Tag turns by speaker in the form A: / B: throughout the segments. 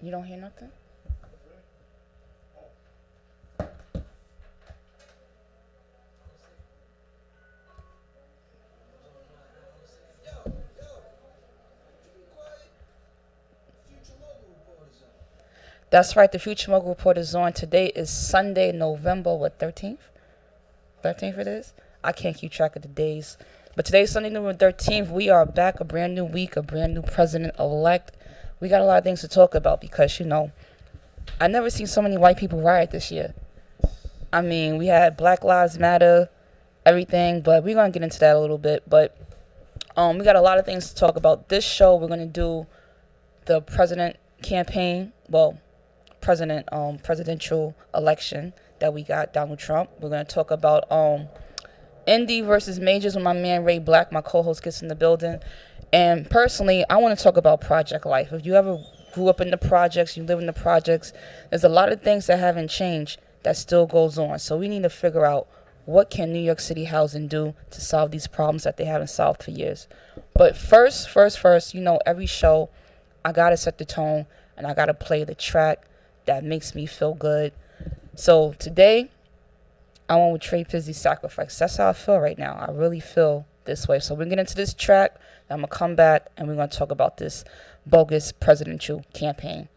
A: You don't hear nothing? That's right. The Future Mogul Report is on. Today is Sunday, November, what, 13th? 13th it is? I can't keep track of the days. But today's Sunday, November 13th. We are back. A brand new week, a brand new president-elect. We got a lot of things to talk about because, I never seen so many white people riot this year. I mean, we had Black Lives Matter, everything, but we're going to get into that a little bit. But we got a lot of things to talk about. This show, we're going to do the president campaign, presidential election that we got, Donald Trump. We're going to talk about Indy versus Majors when my man Ray Black, my co-host, gets in the building. And personally, I want to talk about project life. If you ever grew up in the projects, you live in the projects, there's a lot of things that haven't changed that still goes on. So we need to figure out what can New York City housing do to solve these problems that they haven't solved for years. But first, every show, I got to set the tone and I got to play the track that makes me feel good. So today, I went with Trey Pizzy's Sacrifice. That's how I feel right now. I really feel this way. So we're going to get into this track. I'm going to come back and we're going to talk about this bogus presidential campaign.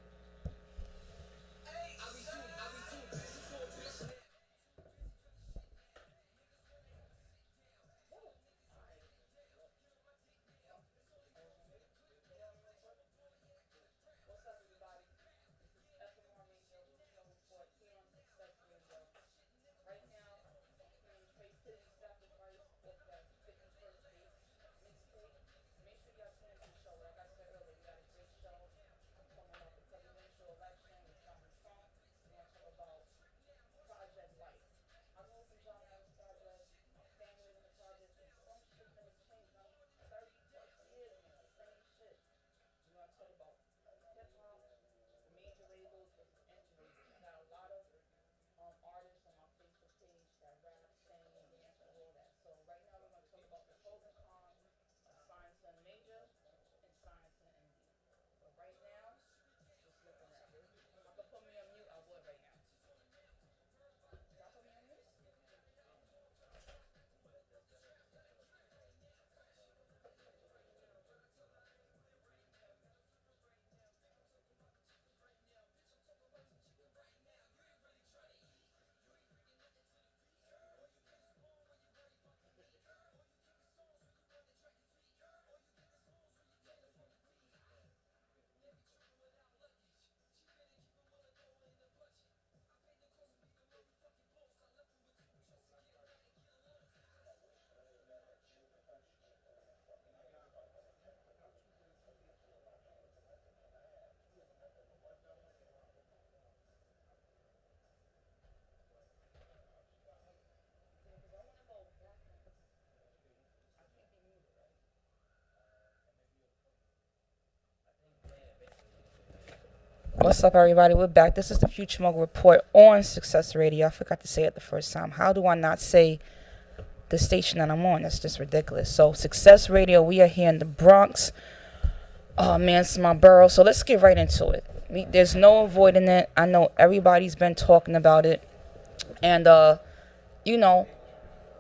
A: What's up, everybody? We're back. This is the Future Mogul Report on Success Radio. I forgot to say it the first time. How do I not say the station that I'm on? That's just ridiculous. So, Success Radio, we are here in the Bronx. Oh, man, it's my borough. So, let's get right into it. There's no avoiding it. I know everybody's been talking about it. And,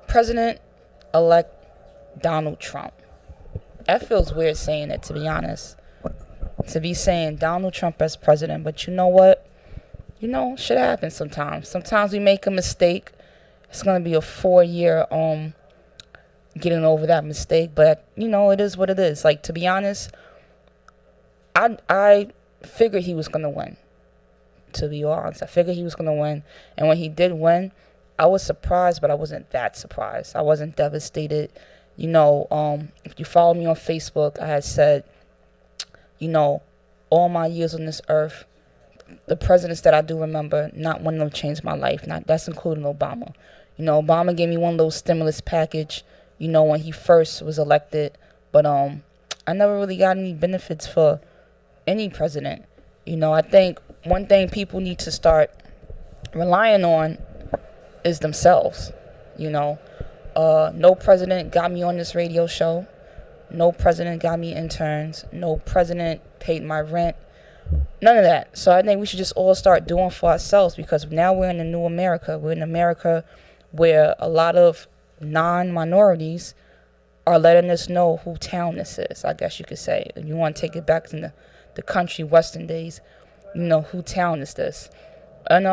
A: President-elect Donald Trump. That feels weird saying it, to be honest. To be saying Donald Trump as president, but you know what? Shit happens sometimes. Sometimes we make a mistake. It's gonna be a 4-year getting over that mistake, but it is what it is. Like, to be honest, I figured he was gonna win. To be honest, I figured he was gonna win, and when he did win, I was surprised, but I wasn't that surprised. I wasn't devastated. If you follow me on Facebook, I had said, all my years on this earth, the presidents that I do remember, not one of them changed my life. That's including Obama. Obama gave me one of those stimulus package, when he first was elected. But I never really got any benefits for any president. I think one thing people need to start relying on is themselves. No president got me on this radio show. No president got me interns. No president paid my rent. None of that. So I think we should just all start doing for ourselves, because now we're in a new America. We're in America where a lot of non-minorities are letting us know who town this is, I guess you could say. If you want to take it back to the country western days, who town is this. And,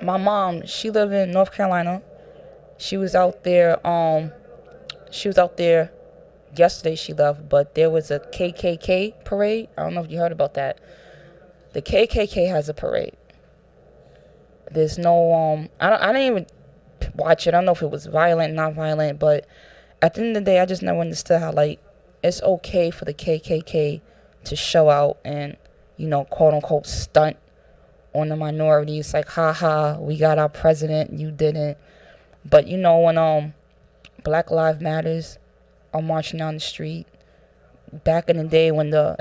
A: my mom, she lived in North Carolina. She was out there, yesterday she left, but there was a KKK parade. I don't know if you heard about that. The KKK has a parade. There's no, I didn't even watch it. I don't know if it was violent, not violent, but at the end of the day, I just never understood how, like, it's okay for the KKK to show out and, quote unquote, stunt on the minorities. Like, haha, we got our president, you didn't. But, when, Black Lives Matters are marching down the street, back in the day when the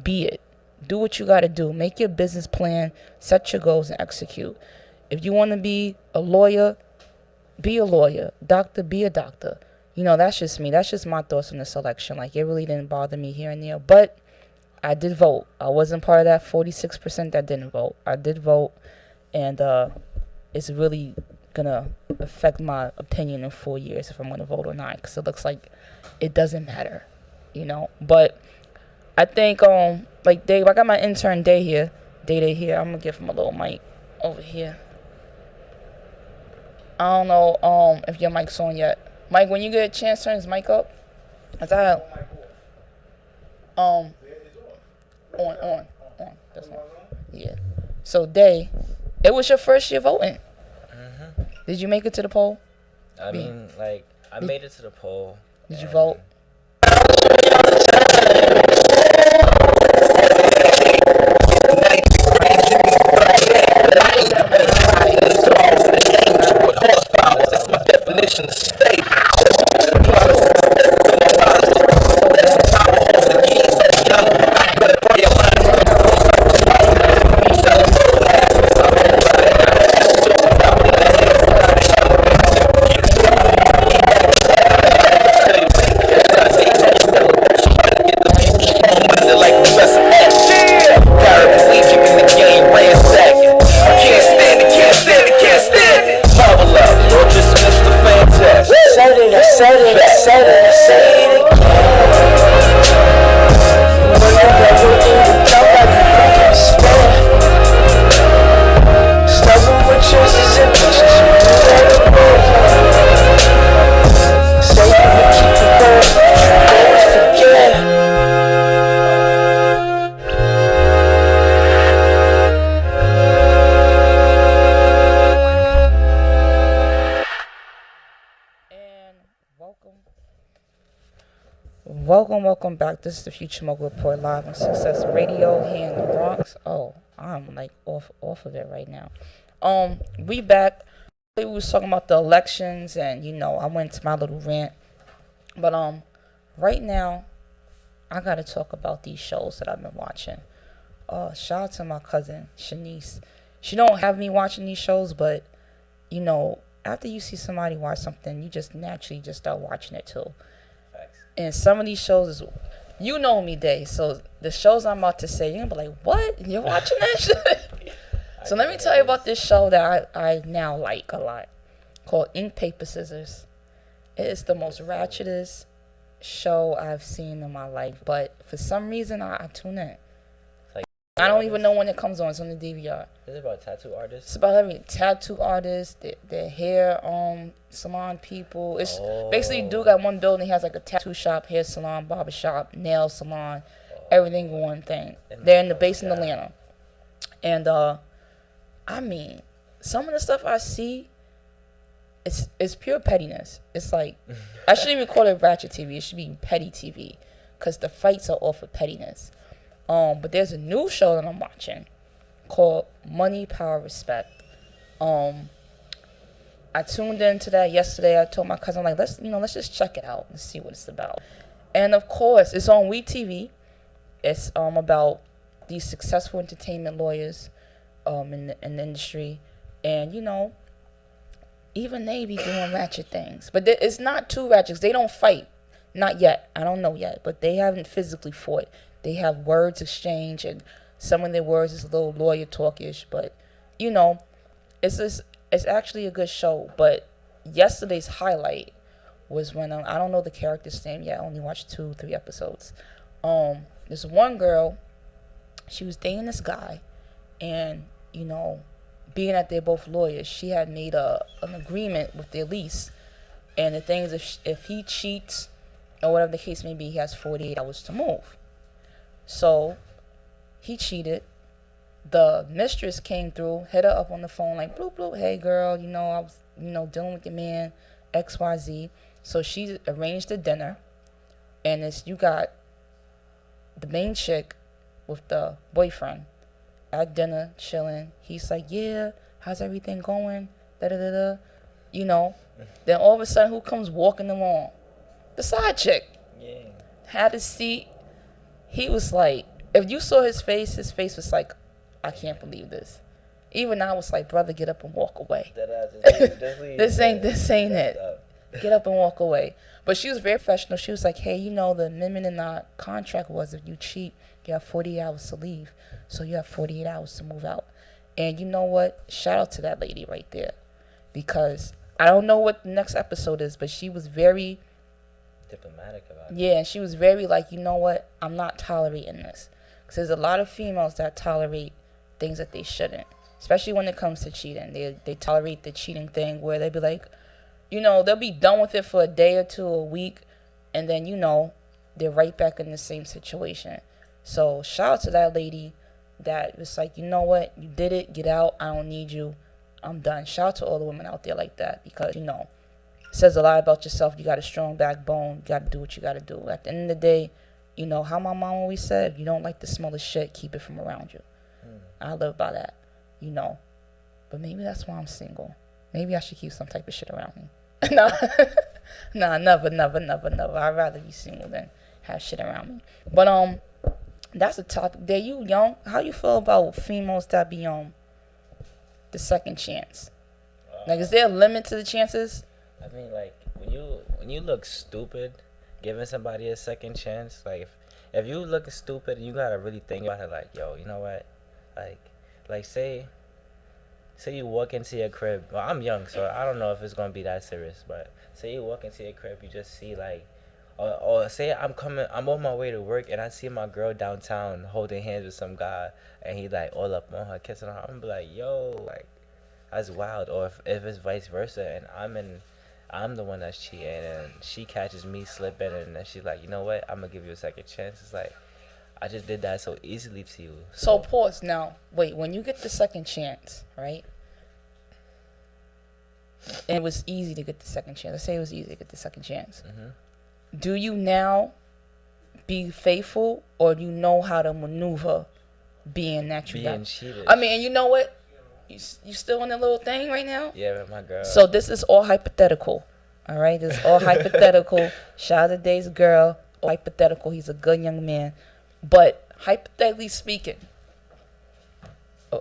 A: be it. Do what you gotta do. Make your business plan, set your goals, and execute. If you want to be a lawyer, be a lawyer. Doctor, be a doctor. That's just me. That's just my thoughts on this election. Like, it really didn't bother me here and there. But I did vote. I wasn't part of that 46% that didn't vote. I did vote. And it's really going to affect my opinion in 4 years if I'm going to vote or not. Because it looks like it doesn't matter. But I think, like Dave, I got my intern Day here. I'm going to give him a little mic over here. I don't know if your mic's on yet. Mike, when you get a chance, turn his mic up. On. That's on. Yeah. So, Day, it was your first year voting. Mm-hmm. Did you make it to the poll?
B: I made it to the poll.
A: Did you vote? Welcome back. This is the Future Mogul Report live on Success Radio here in the Bronx. Oh, I'm like off of it right now. We back. We was talking about the elections, and I went to my little rant. But right now, I gotta talk about these shows that I've been watching. Shout out to my cousin Shanice. She don't have me watching these shows, but after you see somebody watch something, you just naturally just start watching it too. And some of these shows me, Day. So the shows I'm about to say, you're gonna be like, what? You're watching that shit? So let me tell you about this show that I now like a lot, called Ink, Paper, Scissors. It is the most ratchetest show I've seen in my life. But for some reason, I tune in. I don't even know when it comes on. It's on the DVR.
B: Is it about tattoo artists?
A: It's about every tattoo artists, their hair salon people. It's basically, dude got one building. He has like a tattoo shop, hair salon, barber shop, nail salon, everything in one thing. They're in the base in Atlanta. And I mean, some of the stuff I see, it's pure pettiness. It's like, I shouldn't even call it ratchet TV. It should be petty TV, because the fights are all for pettiness. But there's a new show that I'm watching called Money, Power, Respect. I tuned into that yesterday. I told my cousin, like, let's just check it out and see what it's about. And of course, it's on WeTV. It's about these successful entertainment lawyers in the industry. And even they be doing ratchet things. But it's not too ratchet. They don't fight. Not yet. I don't know yet. But they haven't physically fought. They have words exchange, and some of their words is a little lawyer talkish. But, you know, it's actually a good show. But yesterday's highlight was when, I don't know the character's name yet. I only watched 2-3 episodes. This one girl, she was dating this guy. And, you know, being that they're both lawyers, she had made an agreement with their lease. And the thing is, if he cheats, or whatever the case may be, he has 48 hours to move. So, he cheated. The mistress came through, hit her up on the phone like, bloop, bloop, hey girl, you know, I was, you know, dealing with your man, XYZ. So she arranged a dinner. And you got the main chick with the boyfriend at dinner, chilling. He's like, yeah, how's everything going? Da-da-da-da. You know. Then all of a sudden, who comes walking along? The side chick.
B: Yeah.
A: Had a seat. He was like, if you saw his face was like, I can't believe this. Even I was like, brother, get up and walk away. This ain't it. Get up and walk away. But she was very professional. She was like, hey, you know, the amendment in our contract was if you cheat, you have 48 hours to leave. So you have 48 hours to move out. And you know what? Shout out to that lady right there. Because I don't know what the next episode is, but she was very
B: diplomatic about it.
A: Yeah, and she was very like, you know what? I'm not tolerating this. Because there's a lot of females that tolerate things that they shouldn't. Especially when it comes to cheating. They tolerate the cheating thing where they be like, you know, they'll be done with it for a day or two, a week. And then, you know, they're right back in the same situation. So shout out to that lady that was like, you know what? You did it. Get out. I don't need you. I'm done. Shout out to all the women out there like that. Because, you know, it says a lot about yourself. You got a strong backbone. You got to do what you got to do. At the end of the day, you know, how my mom always said, if you don't like the smell of shit, keep it from around you. I live by that, you know. But maybe that's why I'm single. Maybe I should keep some type of shit around me. No. Nah, never. I'd rather be single than have shit around me. But, that's a topic. There, you young. How you feel about females that be the second chance? Like, is there a limit to the chances?
B: I mean, like, when you look stupid, giving somebody a second chance, like, if you look stupid, you gotta really think about it. Like, yo, you know what? Like, say you walk into your crib. Well, I'm young, so I don't know if it's gonna be that serious. But say you walk into your crib, you just see like, or say I'm on my way to work, and I see my girl downtown holding hands with some guy, and he like all up on her, kissing her. I'm gonna be like, yo, like, that's wild. Or if it's vice versa, and I'm the one that's cheating, and she catches me slipping, and then she's like, you know what? I'm gonna give you a second chance. It's like, I just did that so easily to you.
A: So pause now. Wait, when you get the second chance, right? And it was easy to get the second chance. Let's say it was easy to get the second chance. Mm-hmm. Do you now be faithful, or do you know how to maneuver being that you
B: being cheated?
A: I mean, you know what? You still in the little thing right now?
B: Yeah, with my girl.
A: So this is all hypothetical. All right? This is all hypothetical. Shout out to Dave's girl. Hypothetical. He's a good young man. But hypothetically speaking,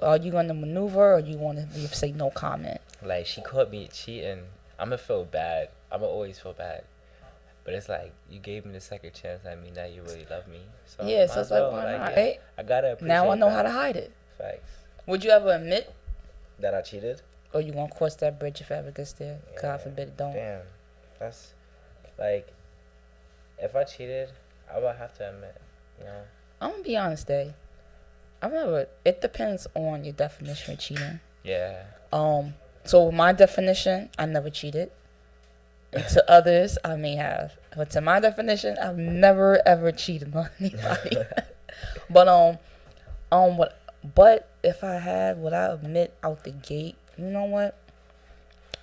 A: are you going to maneuver, or you want to say no comment?
B: Like, she caught me cheating. I'm going to feel bad. I'm going to always feel bad. But it's like, you gave me the second chance. I mean, that you really love me. So
A: yeah, so it's like, why not?
B: Yeah, I got to appreciate
A: now I know how to hide it.
B: Facts.
A: Would you ever admit
B: that I cheated?
A: Or you going to cross that bridge if it ever gets there?
B: Yeah.
A: God forbid it don't.
B: Damn. That's, like, if I cheated, I would have to admit, you know?
A: I'm going to be honest, Dave. It depends on your definition of cheating.
B: Yeah.
A: So my definition, I never cheated. And to others, I may have. But to my definition, I've never ever cheated on anybody. But if I had, would I admit out the gate? You know what?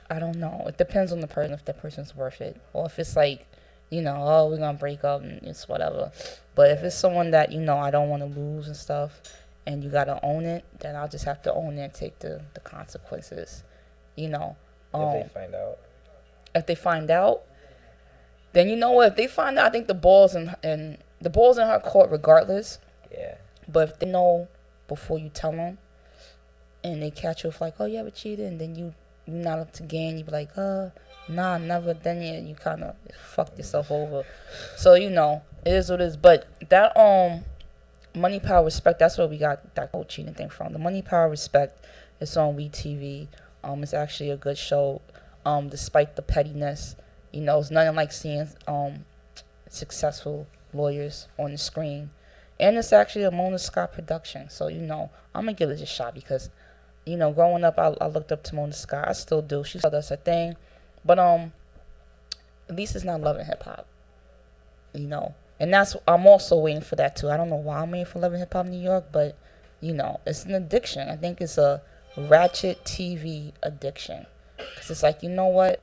A: I don't know. It depends on the person, if the person's worth it. Or if it's like, you know, oh, we're going to break up and it's whatever. But if it's someone that, you know, I don't want to lose and stuff, and you got to own it, then I'll just have to own it and take the consequences, you know.
B: If they find out?
A: If they find out, then you know what? If they find out, I think the ball's in her court regardless.
B: Yeah.
A: But if they know before you tell them, and they catch you with like, oh, you ever cheated, and then you you're not up to game, you be like, nah, never. Then you kind of fucked yourself over. So it is what it is. But that Money, Power, Respect, that's where we got that whole cheating thing from. The Money, Power, Respect, it's on WeTV. It's actually a good show. Despite the pettiness, it's nothing like seeing successful lawyers on the screen. And it's actually a Mona Scott production. So, I'm going to give it a shot because, growing up, I looked up to Mona Scott. I still do. She still does her thing. But, at least it's not Love and Hip Hop. And I'm also waiting for that, too. I don't know why I'm waiting for Love and Hip Hop New York, but, it's an addiction. I think it's a ratchet TV addiction. Because it's like, you know what?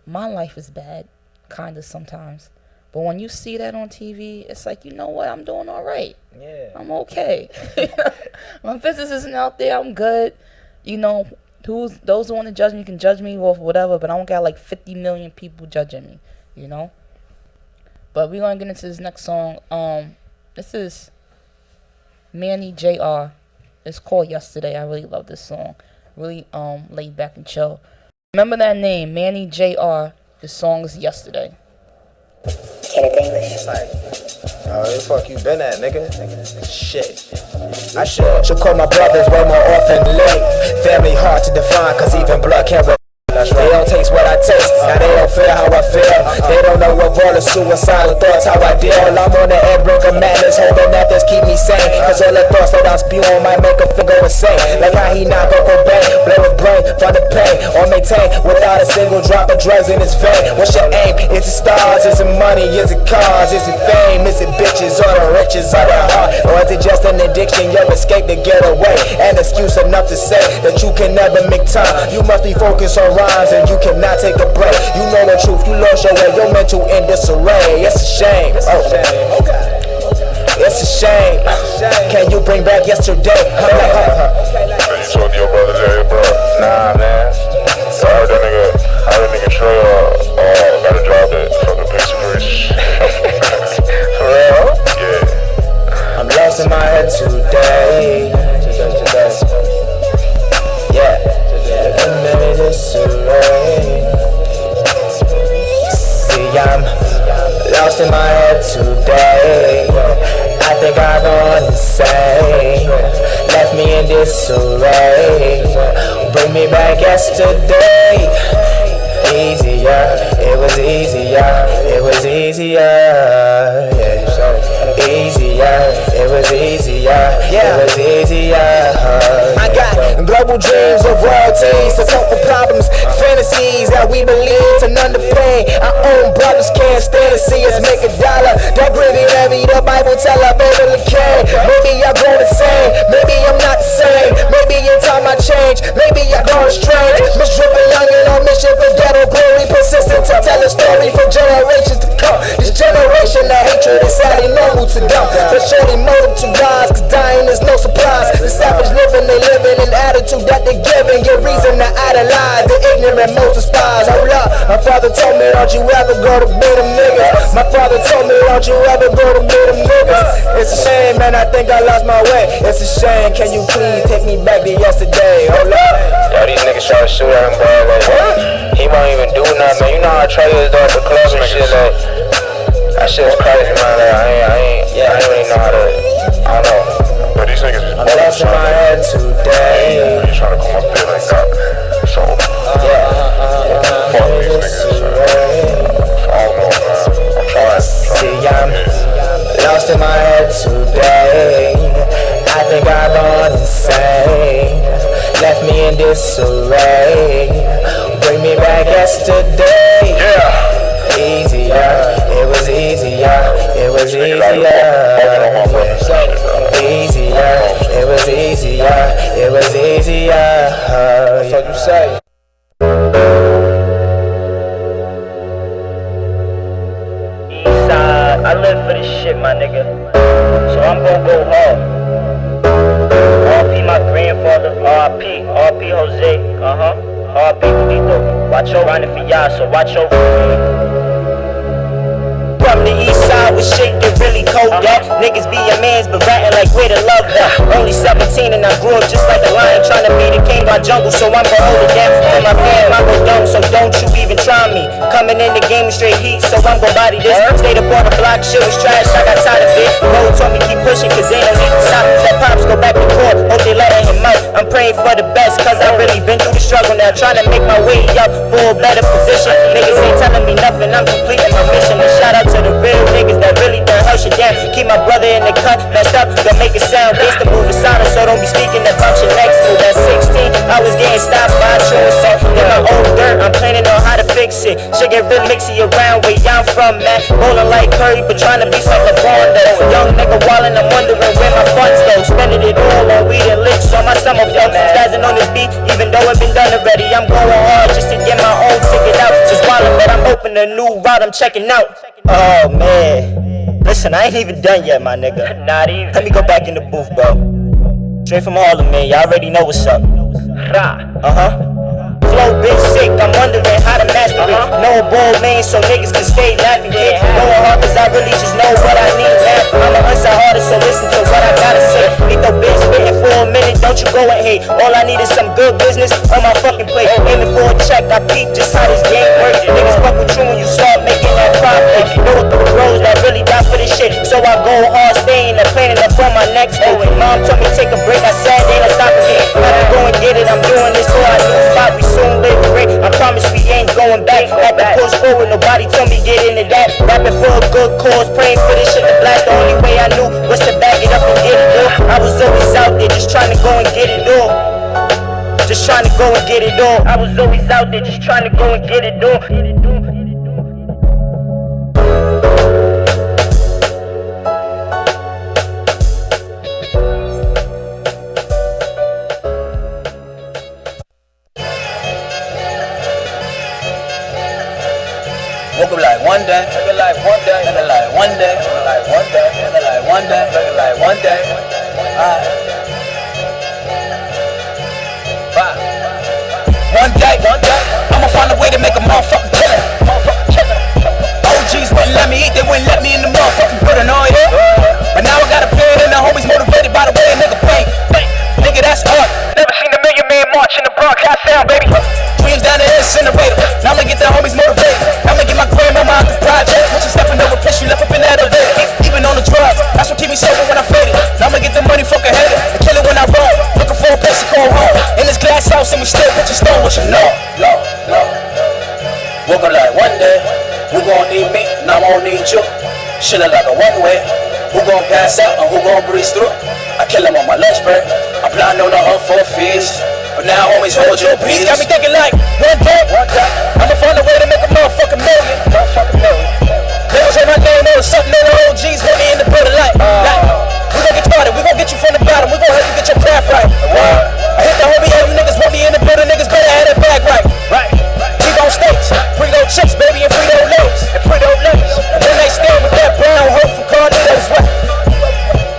A: My life is bad, kind of sometimes. But when you see that on TV, it's like, you know what? I'm doing all right.
B: Yeah.
A: I'm okay. My business isn't out there. I'm good. Those who want to judge me can judge me or whatever, but I don't got like 50 million people judging me, But we're going to get into this next song. This is Manny Jr. It's called Yesterday. I really love this song. Really laid back and chill. Remember that name, Manny Jr. The song is Yesterday.
B: It's like, where the fuck you been at, nigga? Shit.
C: I should call my brothers way more often than late. Family hard to define, cause even blood can't They don't taste what I taste, now they don't feel how I feel. They don't know what all the suicidal thoughts, how I deal. I'm on the edge of madness, hoping that this keep me sane. Cause all the thoughts that I spew on might make a finger insane. Like how he knock up a bang, blow a brain, find the pain, or maintain without a single drop of drugs in his vein. What's your aim? Is it stars? Is it money? Is it cars? Is it fame? Is it bitches or the riches or the heart? Or is it just an addiction, your escape to get away? An excuse enough to say that you can never make time. You must be focused on and you cannot take a break. You know the truth, you lost your way, you're mental in disarray. It's a shame, it's a shame. Can you bring back yesterday?
D: You talk to your brother Jerry, bro?
B: Nah, man.
D: So I heard that nigga Trey got a job at fucking Pixie.
B: For real?
D: Yeah.
C: I'm lost in my head today. Yeah. See, I'm lost in my head today. I think I've gone insane. Left me in disarray. Bring me back yesterday. Easier, it was easier. It was easier, yeah. Easier, it was easier. It was easier. I got global dreams of royalties, to cope with problems, fantasies that we believe to none to pay. Our own brothers can't stand to see us make $1. That breathing heavy, the Bible tell us over the K. Maybe I go insane, maybe I'm not the same. Maybe in time I change, maybe I go strange. Misdriven youngin' on mission for ghetto glory, persistent to tell a story for generations to come. This generation, the hatred is sadly normal to them. But surely motive to rise, cause dying is no surprise. The savage living, they living in attitude that they giving. Get reason to idolize the ignorant, most despise. Hold up, my father told me, don't you ever go to meet them niggas. My father told me, don't you ever go to meet them niggas. It's a shame, man, I think I lost my way. It's a shame, can you please take me back to yesterday? Hold up.
D: Yo, these niggas try to shoot at him, bro. Like, what? He won't even do nothing, man. You know how Trey is at the club and shit, like, that shit's crazy, man. Like, I ain't really know how to, I don't know. But these niggas is
C: I'm lost in my head today.
D: He's trying to come up there like that. So, fuck these niggas. I don't know, man. I'm trying.
C: See, I'm lost in my head today. I think I've gone insane. Left me in disarray. Bring me back yesterday.
D: Yeah.
C: Easier, it was easier. It was easier. Easier, it was easier. It was easier. That's what you say.
E: Eastside, I live for this shit, my nigga. So I'm gonna go hard. RP my grandfather, RP Jose, RP Julito. Watch your running for y'all, so watch your
C: from the east side with shit get really cold at. Niggas be your mans but ratting like where the love at. Only 17 and I grew up just like a lion trying to be the king by jungle, so I'm gon' hold it down. For my fam, I go dumb, so don't you even try me. Coming in the game straight heat, so I'm gon' body this. Stayed up on the block, shit was trash, I got tired of it. Road told me keep pushing, cause ain't no need to stop. Said pops go back to court, hope they letting him out. I'm praying for the best, cause I really been through the struggle now. Trying to make my way up for a better position. Niggas ain't telling me nothing, I'm completing my mission. And shout out to the real niggas that really done hush it down. Keep my brother in the cut, messed up, gonna make it sound based to move silent, so don't be speaking about your next move. At 16, I was getting stopped by a truancy. In my old dirt, I'm planning on how to fix it. Shit get real mixy around where I'm from, man. Bowling like Curry, but trying to be like LeBron does. Young nigga wildin', I'm wondering where my funds go. Spending it all on weed and licks on my summer flow. Spazzing on this beat, even though it been done already. I'm going hard just to get my own ticket out. Just wildin', but I'm opening a new route, I'm checking out. Oh man, listen, I ain't even done yet, my nigga. Not even. Let me go back in the booth, bro. Straight from Harlem, man, y'all already know what's up. Flow been sick, I'm wondering how to master it. No ball man, so niggas can stay laughing, kid. Going hard cause I really just know what I need, man. I'm an unside artist, so listen to what I gotta say. Nigga been spitting for a minute, don't you go and hate. All I need is some good business on my fucking plate. Aiming for a check, I peep just how this game works. Niggas fuck with you when you start making that profit. Know what the bros that really die for this shit, so I go hard, staying and planning up for my next move. Mom told me take a break, I said they don't stop again. I can go and get it, I'm doing this for our new spot. We soon live great, I promise we ain't going back. Had to push forward, nobody told me get into that. Rapping for a good cause, praying for this shit to blast. The only way I knew was to back it up and get it all. I was always out there just trying to go and get it all. Just trying to go and get it all. I was always out there just trying to go and get it all.
F: Woke up like one day, looking like one day, looking like one day, looking like one day, looking like one day, looking like one day. Bye. One day, I'ma find a way to make a motherfucking killing. OGs wouldn't let me eat, they wouldn't let me in the motherfucking building, oh yeah. But now I got a plan and the homies motivated by the way a nigga paint. Nigga, that's art. Never seen a million man march in the broadcast sound, baby. Dreams down the incinerator. Now I'ma get the homies motivated. I'ma get my grandmama out the project. When she stepping over, piss, she left up in the elevator. Even on the drugs, that's what keep me sober when I faded. Now I'ma get the money, fuck a hater, and kill it when I roll. Looking for a place to call home. In this glass house, and we still put your stone, what you know. Woke up like one day, who gon' need me, and I won't need you. Shit look like a one-way. Who gon' pass out, and who gon' breeze through? I kill him on my lunch break. I'm plotting on the hunt for a fish. But now homies hold your peace. Got me thinking like, one day, I'ma find a way to make a motherfucking million. Niggas heard my name, know something on the OGs, hold me in the building like, we gon' get started, we gon' get you from the bottom, we gon' help you get your craft right. I hit the homie, all you niggas want me in the building, niggas better have that bag right. T-bone steaks, pre-load chips, baby, and free-load legs. And then they stand with that brown hoe from Carnitas, right?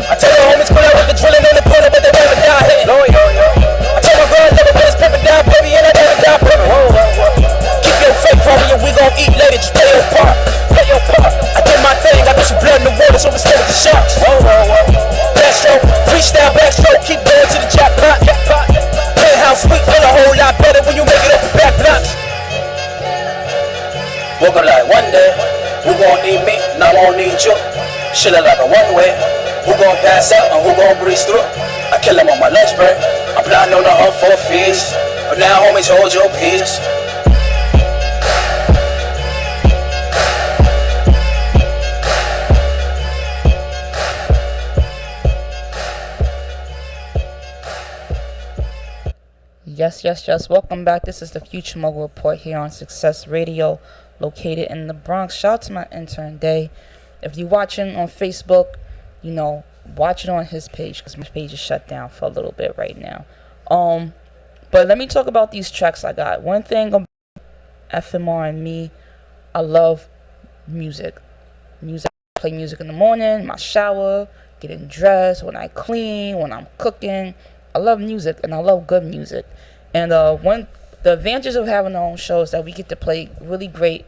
F: I tell the homies, put out with the drilling on the corner, but they never die hitting. I tell my girl, never let us pimpin' down, baby, and I never die pimpin'. Keep your fake for me, and we gon' eat later, just play your part. I did my thing, I got some blood in the water, so we stay with the shots. Backstroke, freestyle backstroke, keep going to the jackpot. Penthouse sweet, feel a whole lot better when you make it up the back blocks. Woke up like one day, who gon' need me, and I won't need you. Shit look like a one-way. Who gon' pass out, and who gon' breeze through? I kill him on my lunch break. I'm plotting on the hunt for a fish. But now homies hold your peace.
A: Yes. Welcome back. This is the Future Mogul Report here on Success Radio, located in the Bronx. Shout out to my intern, Day. If you're watching on Facebook, watch it on his page, because my page is shut down for a little bit right now. But let me talk about these tracks I got. One thing about FMR and me, I love music. I play music in the morning, my shower, getting dressed, when I clean, when I'm cooking. I love music, and I love good music. And the advantages of having our own show is that we get to play really great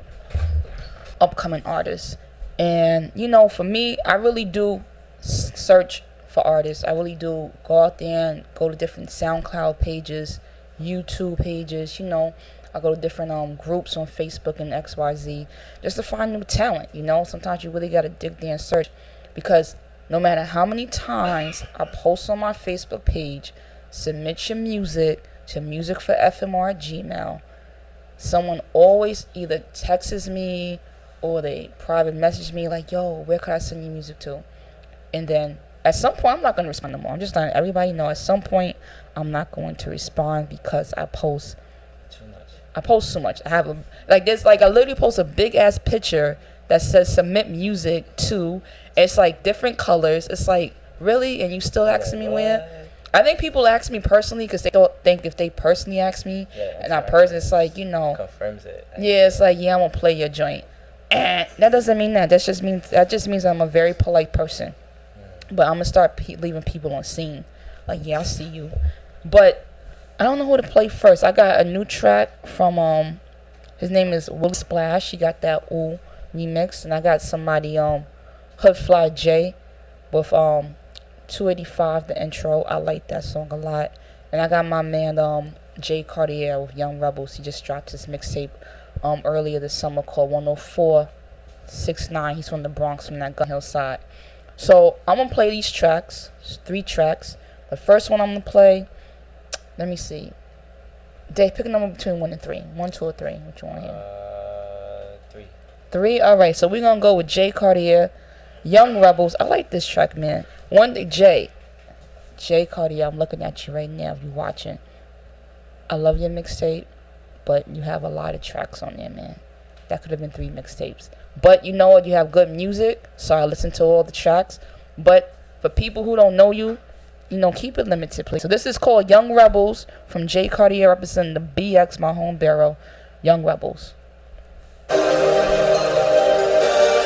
A: upcoming artists. And you know, for me, I really do search for artists. I really do go out there and go to different SoundCloud pages, YouTube pages. You know, I go to different groups on Facebook and XYZ just to find new talent. You know, sometimes you really gotta dig there and search, because no matter how many times I post on my Facebook page, submit your music to Music for Fmr at Gmail, someone always either texts me or they private message me like, yo, where can I send your music to? And then at some point, I'm not going to respond no more. I'm just letting everybody know, at some point, I'm not going to respond because I post too much. I post too much. I have I literally post a big ass picture that says submit music to. It's like different colors. It's like, really? And you still asking me where? I think people ask me personally because they don't think if they personally ask me, and I personally, it's like, you know,
B: confirms it.
A: Yeah, it's like, yeah, I'm gonna play your joint. And that doesn't mean that. That just means I'm a very polite person. But I'm gonna start leaving people on scene. Like, yeah, I see you. But I don't know who to play first. I got a new track from his name is Willie Splash. He got that Ooh remix, and I got somebody Hoodfly J with 285 the intro. I like that song a lot. And I got my man Jay Cartier with Young Rebels. He just dropped his mixtape earlier this summer called 10469. He's from the Bronx, from that Gun Hill side. So I'm gonna play these tracks. It's 3 tracks. The first one I'm gonna play, let me see. Dave, pick a number between 1 and 3. 1, 2, or 3. What you want to hear?
B: 3.
A: 3? Alright, so we're gonna go with Jay Cartier, Young Rebels. I like this track, man. One day, Jay Cartier, I'm looking at you right now if you're watching. I love your mixtape, but you have a lot of tracks on there, man. That could have been 3 mixtapes. But you know what? You have good music, so I listen to all the tracks. But for people who don't know you, you know, keep it limited, please. So this is called Young Rebels from Jay Cartier, representing the BX, my home borough. Young Rebels.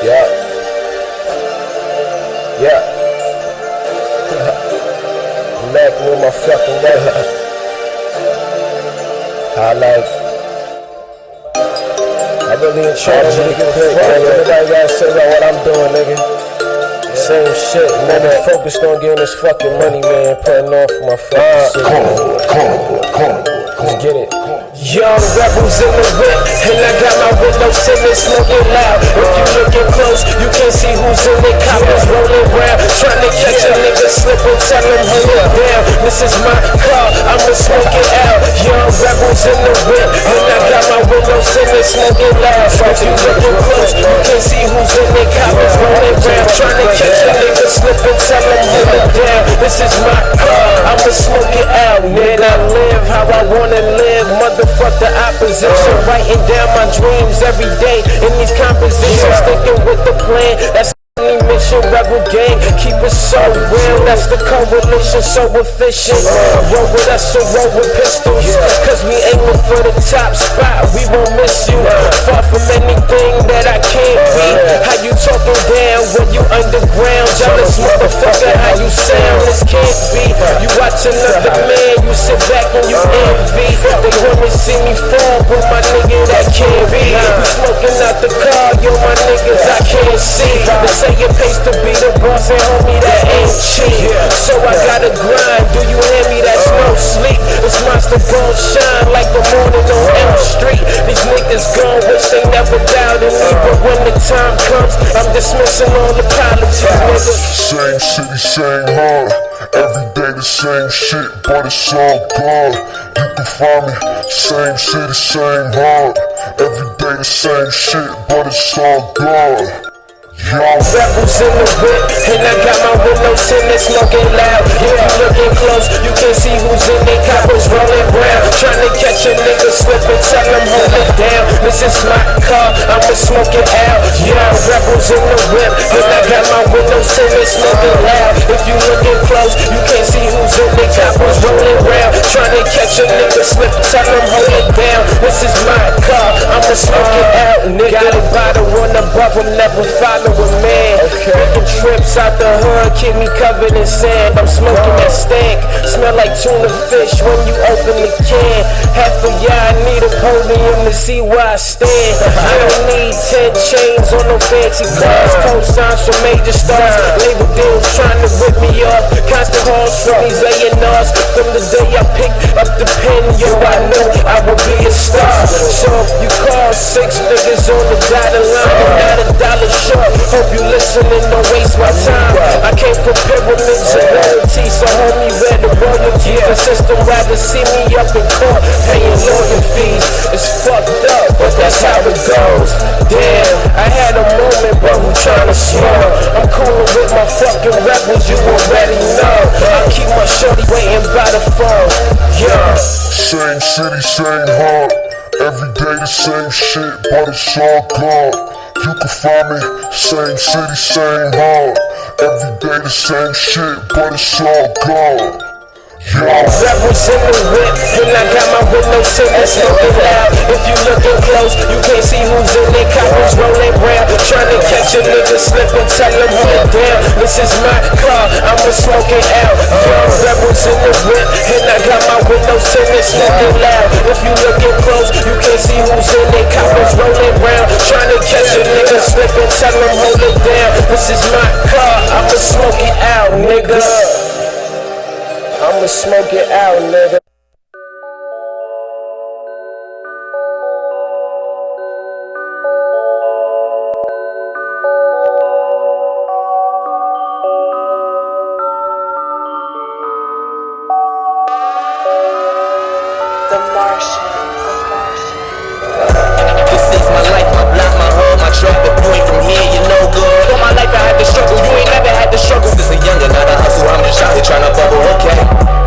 G: Yeah. Mac with my fucking way. High life. I really in charge, nigga. Everybody gotta say about what I'm doing, nigga. Same shit, nigga. Focused on getting this fucking money, man. Putting off my fucking shit. Let's get it.
C: Young rebels in the whip, and I got my windows tinted, smoking loud. If you looking close, you can see who's in the coppers rolling round, trying to catch a nigga slipping, tell him hold it down. This is my car, I'ma smoke it out. Young rebels in the whip, and I got my windows tinted, smoking loud. If you looking close, you can see who's in the coppers rolling round, trying to catch a nigga slipping, tell him hold it down. This is my car, I'ma smoke it out. Man, I live how I wanna live, motherfuck the opposition, writing down my dreams every day in these compositions, sticking with the plan. That's the mission, rebel gang, keep it so real. That's the coalition, so efficient. Roll with us or roll with pistols, cause we aiming for the top spot. We won't miss you, far from anything that I can't be. How you talking down when you underground? Jealous motherfucker, how you sound? This can't be. You watch another man, you sit back and you envy. They wanna see me fall, but my nigga, that can't be. You smoking out the car, yo, my niggas, I can't see. They say it pays to be the boss, and homie, that ain't cheap. So I gotta grind, do you hear me? That's no sleep. This monster gon' shine like the morning on Elm Street. These niggas gon' wish they never doubted me, but when the time comes, I'm dismissing all apologies, nigga.
H: Same city, same heart. Every day the same shit, but it's all gone. You can find me, same city, same heart. Every day the same shit, but it's all gone.
C: Rebels in the whip, and I got my windows tinted, smoking loud. If you looking close, you can see who's in the coppers rolling round, trying to catch a nigga slipping, tell him hold it down. This is my car, I'ma smoke it out. Young rebels in the whip, and I got my windows tinted, smoking loud. If you looking close, you can see who's in the coppers rolling round, trying to catch
G: catch a nigga slip, tell him hold it down. This is my car, I'ma smoke it out, nigga. Got a bottle on above him, never follow a man. Making trips out the hood, keep me covered in sand. I'm smoking that stank, smell like tuna fish when you open the can. Half of y'all need a podium to see where I stand. I don't need 10 chains on no fancy cars. Co-signs from major stars, label deals trying to rip me off. Constant calls from these A&Rs. From the day I picked up the pen, yo, I knew I would be a star. So if you call 6 figures on the dotted line, I'm not $1 short. Hope you listening, don't waste my time. I came from pyramids and royalty, so homie, where the royalty? The system rather see me up in court, paying lawyer fees. It's fucked up, but that's how it goes. Damn, I had a moment, but who tryna smoke? I'm coolin' with my fucking rebels, you already know. I keep my shorty waiting by the phone, yeah.
H: Same city, same heart. Every day the same shit, but it's all gone. You can find me, same city, same heart. Every day the same shit, but it's all gone.
G: Rebels in the whip, and I got my windows tinted, smoking loud. If you looking close, you can't see who's in there. Coppers rolling round, trying to catch a nigga slipping, tell him hold it down. This is my car, I'ma smoke it out. Rebels in the whip, and I got my windows tinted, smoking loud. If you looking close, you can't see who's in there. Coppers rolling round, trying to catch a nigga slipping, tell him hold it down. This is my car, I'ma smoke it out, nigga. I'ma smoke it out, nigga.
C: The Martians. This is my life, my block, my home, my truck. If you ain't from here, you no good.
G: All my life I had to struggle, you ain't never had to struggle.
C: Since a youngin', not a hustle, I'm just out here tryna bubble, okay?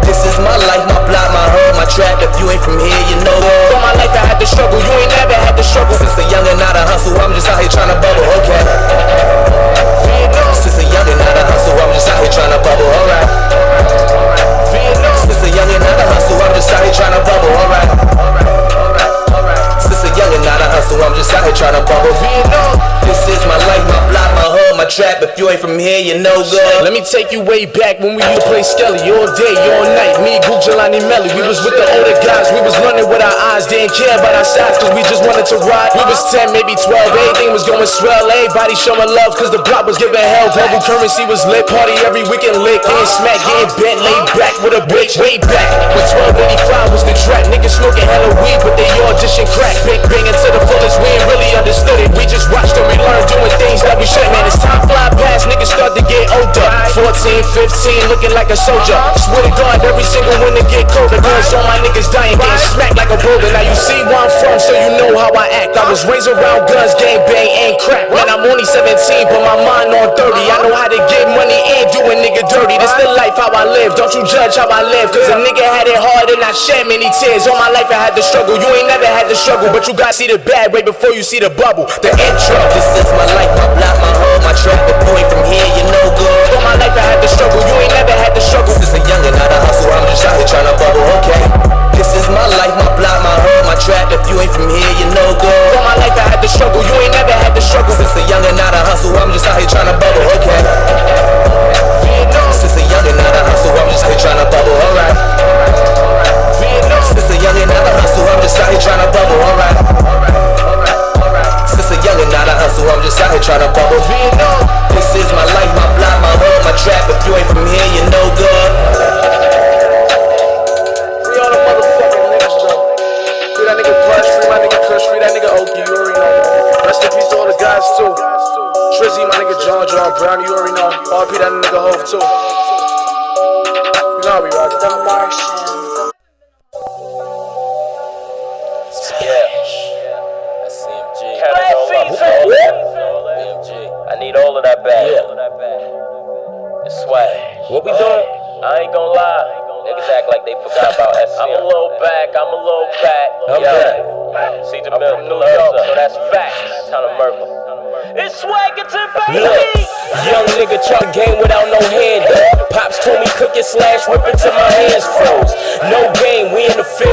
C: This is my life, my block, my home, my trap. If you ain't from here, you know good.
G: All my life I had to struggle, you ain't never had to struggle.
C: Since a youngin', not a hustle, I'm just out here tryna bubble, okay? Since a youngin', not a hustle, I'm just out here tryna bubble, alright? Since a youngin', not a hustle, I'm just out here tryna bubble, alright? Since a youngin', not a hustle, I'm just out here tryna bubble. This is my life, my block, my hood, my trap. If you ain't from here, you no good.
G: Let me take you way back when we used to play Skelly all day, all night. Me, Gook, Jelani, Melly, we was with the older guys. We was running with our eyes, didn't care about our sides, cause we just wanted to ride. We was 10, maybe 12, everything was going swell. Everybody showing love, cause the block was giving hell. Global currency was lit, party every weekend lit. Getting smacked, getting bent, laid back with a bitch, way back. When 1285 was the track, niggas smoking hella weed, but they all dishing crack. Big banging to the fullest, we ain't really understood it. We just watched them, we learned doing things that we shouldn't. Man, as time fly past, niggas start to get older. 14, 15, looking like a soldier. Swear to God, every single winter get colder. Cause all my niggas dying, getting smacked like a boulder. Now you see where I'm from, so you know how I act. I was raised around guns, gang bang, and crack. Man, I'm only 17, but my mind on 30. I know how to get money and do a nigga dirty. That's the life how I live, don't you judge how I live. Cause a nigga had it hard and I shed many tears. All my life I had to struggle, you ain't never had to struggle. But you gotta see the bad way before you see the bubble. The intro.
C: This is my life, my block, my home, my trap. If you ain't from here, you no good.
G: All my life I had to struggle, you ain't never had to struggle.
C: Since a youngin', not a hustle, I'm just out here tryna bubble, okay? This is my life, my block, my home, my trap. If you ain't from here, you no good.
G: All my life I had to struggle, you ain't never had to struggle.
C: Since a youngin', not a hustle, I'm just out here tryna bubble, okay? Since a youngin', not a hustle, I'm just out here tryna bubble, alright? Since a youngin', not a hustle, I'm just out here tryna bubble, alright? Since a youngin', not a hustle, I'm just out here tryna bubble. This is my life, my block, my home, my trap. If you ain't from here, you no good.
G: Free all the motherfucking niggas, bro. Free that nigga Plush, free my nigga Kush, free that nigga Okie, you already know. Rest in peace to all the guys, too. Trizzy, my nigga John Brown, you already know. RP that nigga Hove, too. You know how we rock.
C: The Martians.
I: I need all of that back. It's swag.
B: What we doing?
I: I ain't gonna lie. Niggas act like they forgot about SC. I'm a little back.
B: I'm back.
I: See the mill from New York, so that's facts. Ton of murder. It's Swaggerton, baby!
G: Young nigga try to game without no hand. Pops told me cook it / whip it till my hands froze. No game, we in the field.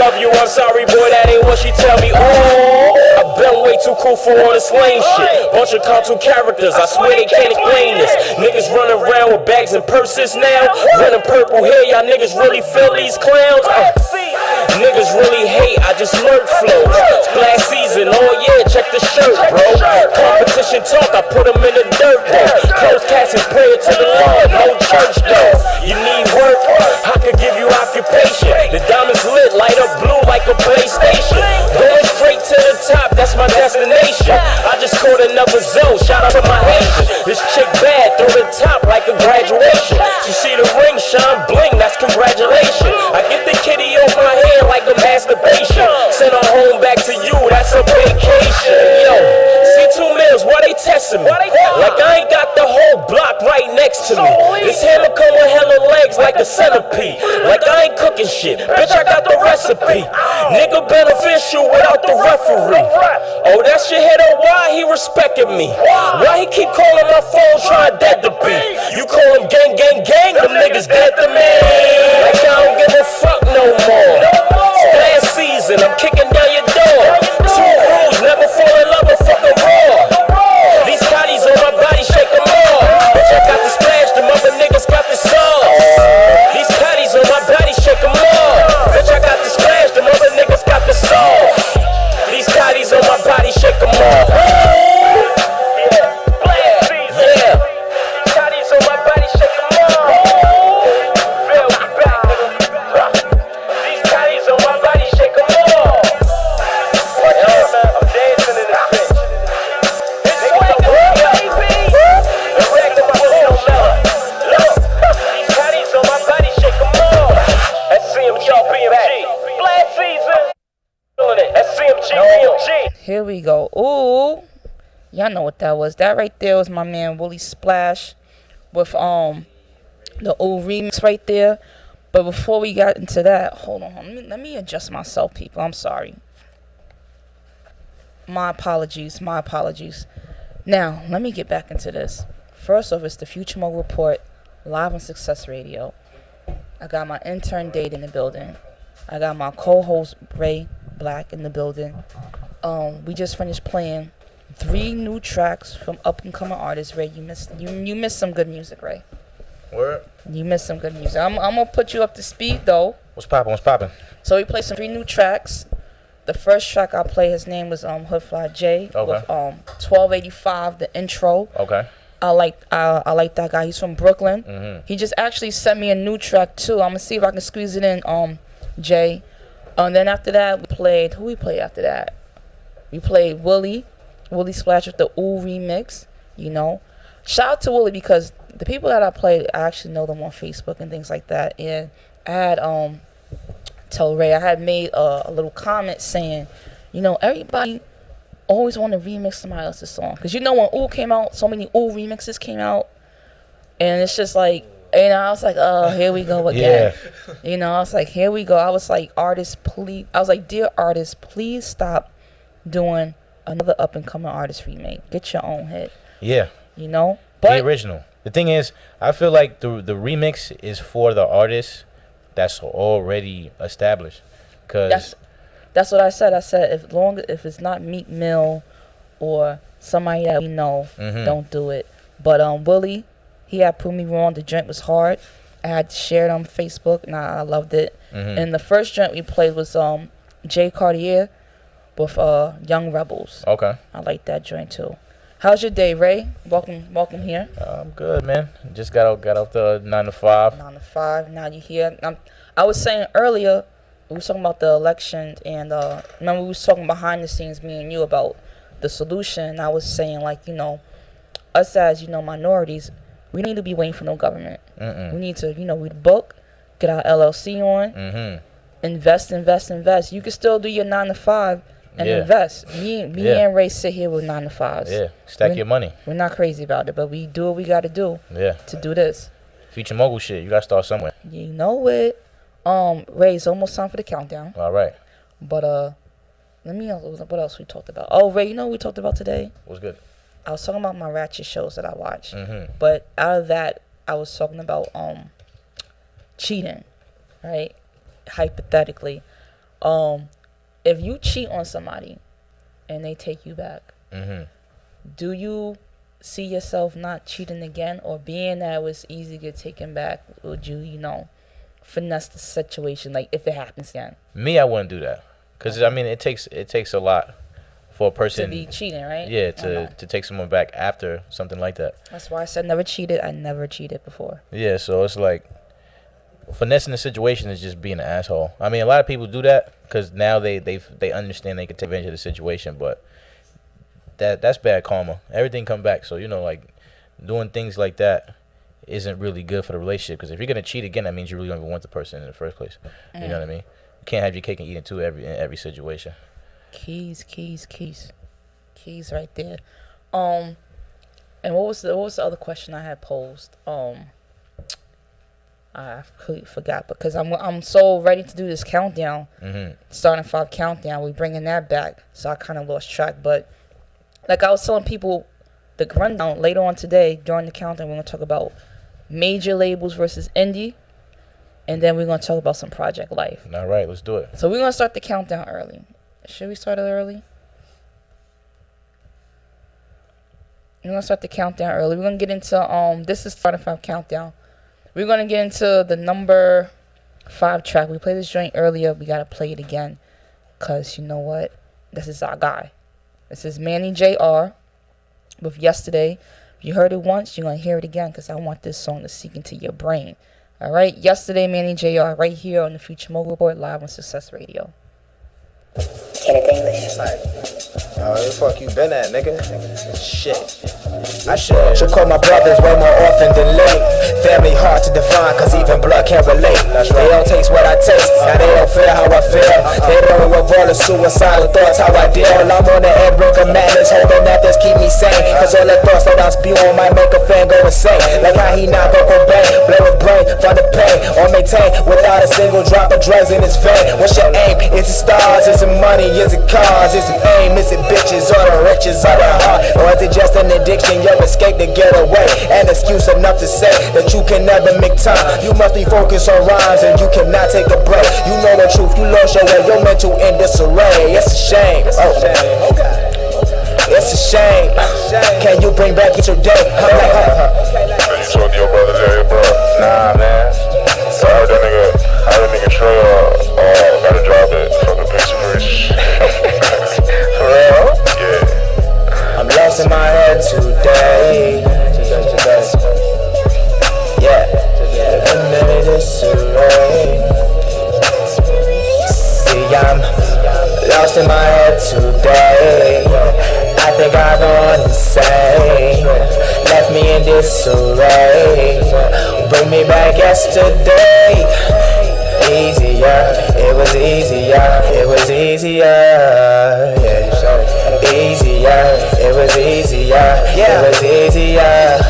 G: love you, I'm sorry, boy, that ain't what she tell me. Ooh, I've been way too cool for all this lame shit. Bunch of cartoon characters, I swear they can't explain this. Niggas running around with bags and purses now. Running purple hair, y'all niggas really feel these clowns? Niggas really hate, I just murk flows. Splash season, oh yeah, check the shirt, bro. Competition talk, I put them in the dirt, though. Close cats and prayer to the Lord, no church, though. You need work, I could give you occupation. The diamonds lit, light up blue like a PlayStation. Going straight to the top, that's my destination. I just caught another zone, shout out to my Haitian. This chick bad, through the top like a graduation. You see the ring shine, bling, that's congratulations. I get the kitty off my hand like a masturbation. Send her home back to you, that's a vacation. Yo, C2 Mills, why they testing me? Like I ain't got the whole block right next to me. This hammer come with hella legs like a centipede. Like I ain't cooking shit, bitch, I got the recipe. Nigga beneficial without the referee. Oh, that shit hit on why he respecting me. Why he keep calling my phone trying dead to beef? You call him gang, gang, gang, them niggas dead to me. Like I don't give a fuck no more. Last season, I'm kicking down your door. 2 rules, never fall in love or fuck a raw. These bodies on my body, shake them off. Bitch, I got the splash, them other niggas got the sauce. These bodies on my body, shake them off. Bitch, I got the splash, them other niggas got the sauce. These bodies on my body, shake them off.
A: Here we go. Ooh, y'all know what that was. That right there was my man Willie Splash with the old remix right there. But before we got into that, hold on. Let me adjust myself, people. I'm sorry. My apologies. Now, let me get back into this. First off, it's the Future Mo Report live on Success Radio. I got my intern Dade in the building. I got my co-host Ray Black in the building. We just finished playing 3 new tracks from up and coming artists. Ray, you missed some good music, Ray.
B: Word?
A: You missed some good music. I'm gonna put you up to speed though.
B: What's poppin'?
A: So we played some 3 new tracks. The first track I played, his name was Hoodfly J.
B: Okay.
A: With 1285, the intro.
B: Okay.
A: I like that guy. He's from Brooklyn.
B: Mm-hmm.
A: He just actually sent me a new track too. I'm gonna see if I can squeeze it in. Jay. And then after that, who we played after that? We played Willie Splash with the Ooh remix. You know, shout out to Willie because the people that I played, I actually know them on Facebook and things like that. And I had tell Ray, I had made a little comment saying, you know, everybody always want to remix somebody else's song. Because you know when Ooh came out, so many Ooh remixes came out. And it's just like, you know, I was like, oh, here we go again. Yeah. You know, I was like, here we go. I was like, dear artists, please stop doing another up and coming artist remake. Get your own hit.
B: Yeah.
A: You know? But
B: the original. The thing is, I feel like the remix is for the artist that's already established. Cause
A: that's what I said. I said if it's not Meek Mill or somebody that we know, don't do it. But Willie, he had put me wrong. The joint was hard. I had shared it on Facebook and I loved it. And the first joint we played was Jay Cartier with Young Rebels.
B: Okay.
A: I like that joint too. How's your day, Ray? Welcome here.
B: I'm good, man. Just got off the 9 to 5.
A: 9 to 5. Now you here. I was saying earlier, we were talking about the election, and remember we was talking behind the scenes, me and you, about the solution. I was saying, like, you know, us as, you know, minorities, we need to be waiting for no government. We need to, you know, read a book, get our LLC on, invest. You can still do your 9 to 5. And invest. Me and Ray sit here with 9 to 5s.
B: Yeah, stack your money.
A: We're not crazy about it, but we do what we got to do.
B: Yeah.
A: To do this.
B: Future mogul shit. You gotta start somewhere.
A: You know it. Ray, it's almost time for the countdown.
B: All right.
A: But what else we talked about? Oh, Ray, you know what we talked about today?
B: What's good?
A: I was talking about my ratchet shows that I watch. But out of that, I was talking about cheating, right? Hypothetically. If you cheat on somebody and they take you back, do you see yourself not cheating again, or being that it was easy to get taken back, would you, finesse the situation, like if it happens again?
J: Me, I wouldn't do that, because I mean it takes a lot for a person
A: to be cheating, right?
J: Yeah, to take someone back after something like that.
A: That's why I said never cheated. I never cheated before.
J: Yeah, so it's like finessing the situation is just being an asshole. I mean, a lot of people do that because now they understand they can take advantage of the situation, but that's bad karma. Everything come back. So like doing things like that isn't really good for the relationship, because if you're gonna cheat again, that means you really don't even want the person in the first place. You know what I mean? You can't have your cake and eat it too in every situation.
A: Keys right there. And what was the other question I had posed? I completely forgot, because I'm so ready to do this countdown, starting 5 countdown. We bringing that back, so I kind of lost track. But like I was telling people, the rundown later on today during the countdown, we're gonna talk about major labels versus indie, and then we're gonna talk about some project life.
J: All right, let's do it.
A: So we're gonna start the countdown early. Should we start it early? We're gonna start the countdown early. We're gonna get into this is starting 5 countdown. We're gonna get into the number 5 track. We played this joint earlier. We gotta play it again, cause you know what? This is our guy. This is Manny Jr. with Yesterday. If you heard it once, you're gonna hear it again, cause I want this song to sink into your brain. All right, Yesterday, Manny Jr. right here on the Future Mogul Report, live on Success Radio.
C: English.
B: Where the fuck you been at, nigga? Shit.
C: I should call my brothers way more often than late. Family hard to define, cause even blood can't relate. They don't taste what I taste, now they don't feel how I feel. They don't revolve the suicidal thoughts, how I deal. I'm on the edge of madness, hoping that this keep me sane. Cause all the thoughts that I spew on might make a fan go insane. Like how he not gon' obey, blow a brain for the pain, or maintain without a single drop of drugs in his vein. What's your aim? Is it stars? Is it money? Is it cars? Is it fame? Is it bitches or the riches or the heart? Or is it just an addiction, your escape to get away? An excuse enough to say that you can never make time. You must be focused on rhymes and you cannot take a break. You know the truth, you lost your way, your mental in disarray. It's a shame, it's a shame. Can you bring back your day? I'm like,
H: You told your brother that, bro.
B: Nah, man.
H: So I heard that nigga Trey got a job at fucking Fmr.
C: for real?
H: Yeah.
C: I'm lost in my head today. Yeah, I'm in disarray. See, I'm lost in my head today. I think I've gone insane. Left me in disarray. Bring me back yesterday. Easier, it was easier, it was easier, yeah. Easier, it was easier, it was easier.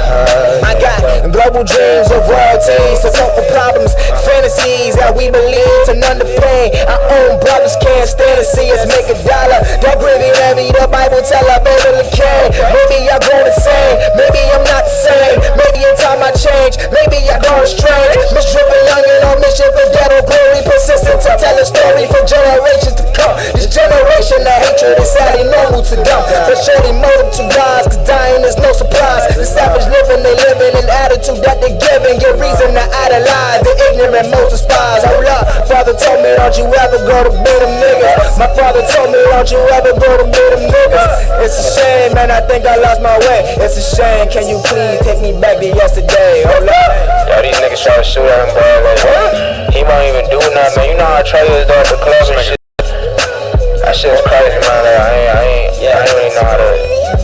C: I got global dreams of royalties, to cope with problems, fantasies that we believe to none the pain. Our own brothers can't stand to see us make a dollar. Don't bring me heavy, the Bible tell I better decay. Maybe I go the same, maybe I'm not the same. Maybe in time I change, maybe I go strange. Misdriven youngin' on mission for dead or glory, persistent to tell a story for generations to come. This generation of hatred is sadly normal to them. But surely motive to rise, cause dying is no surprise. The savage living, they living an attitude that they giving. Get reason to idolize, the ignorant most despise. Hold up, father told me don't you ever go to meet them niggas. My father told me don't you ever go to meet them niggas. It's a shame, man, I think I lost my way. It's a shame, can you please take me back to yesterday? Hold up.
D: Yo, these niggas try to shoot at him, bro. Like, what? He won't even do nothing, man. You know how Trey is though at the club and shit. That shit's crazy, man. Like, I ain't really know how to.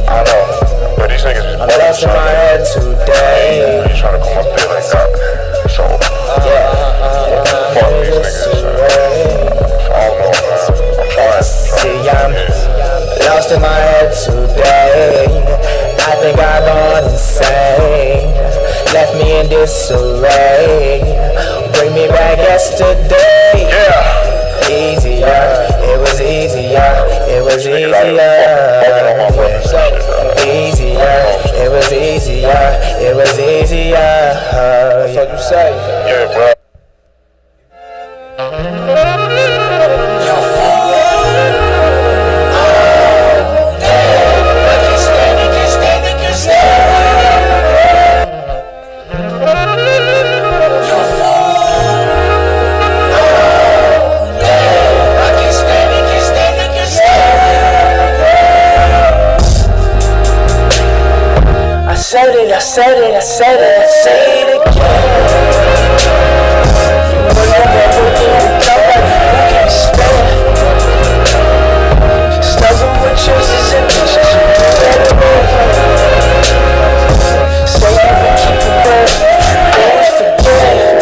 D: I don't know.
H: But these niggas is
C: I'm lost in my head today.
H: You trying to come up there like that. So, fuck these niggas. I don't know, man. I'm trying.
C: See, I'm lost in my head today. I think I've gone insane. Left me in disarray. Bring me back yesterday.
H: Yeah.
C: Easier, it was easier, it was easier. Easier, it was easier, it was easier. That's what you say.
H: Yeah, bro.
C: said it, I said it, I said it, I say it again. You were never working it out like you can spend. Stubborn with choices and visions, you do better with. Say you would keep it word, always forget.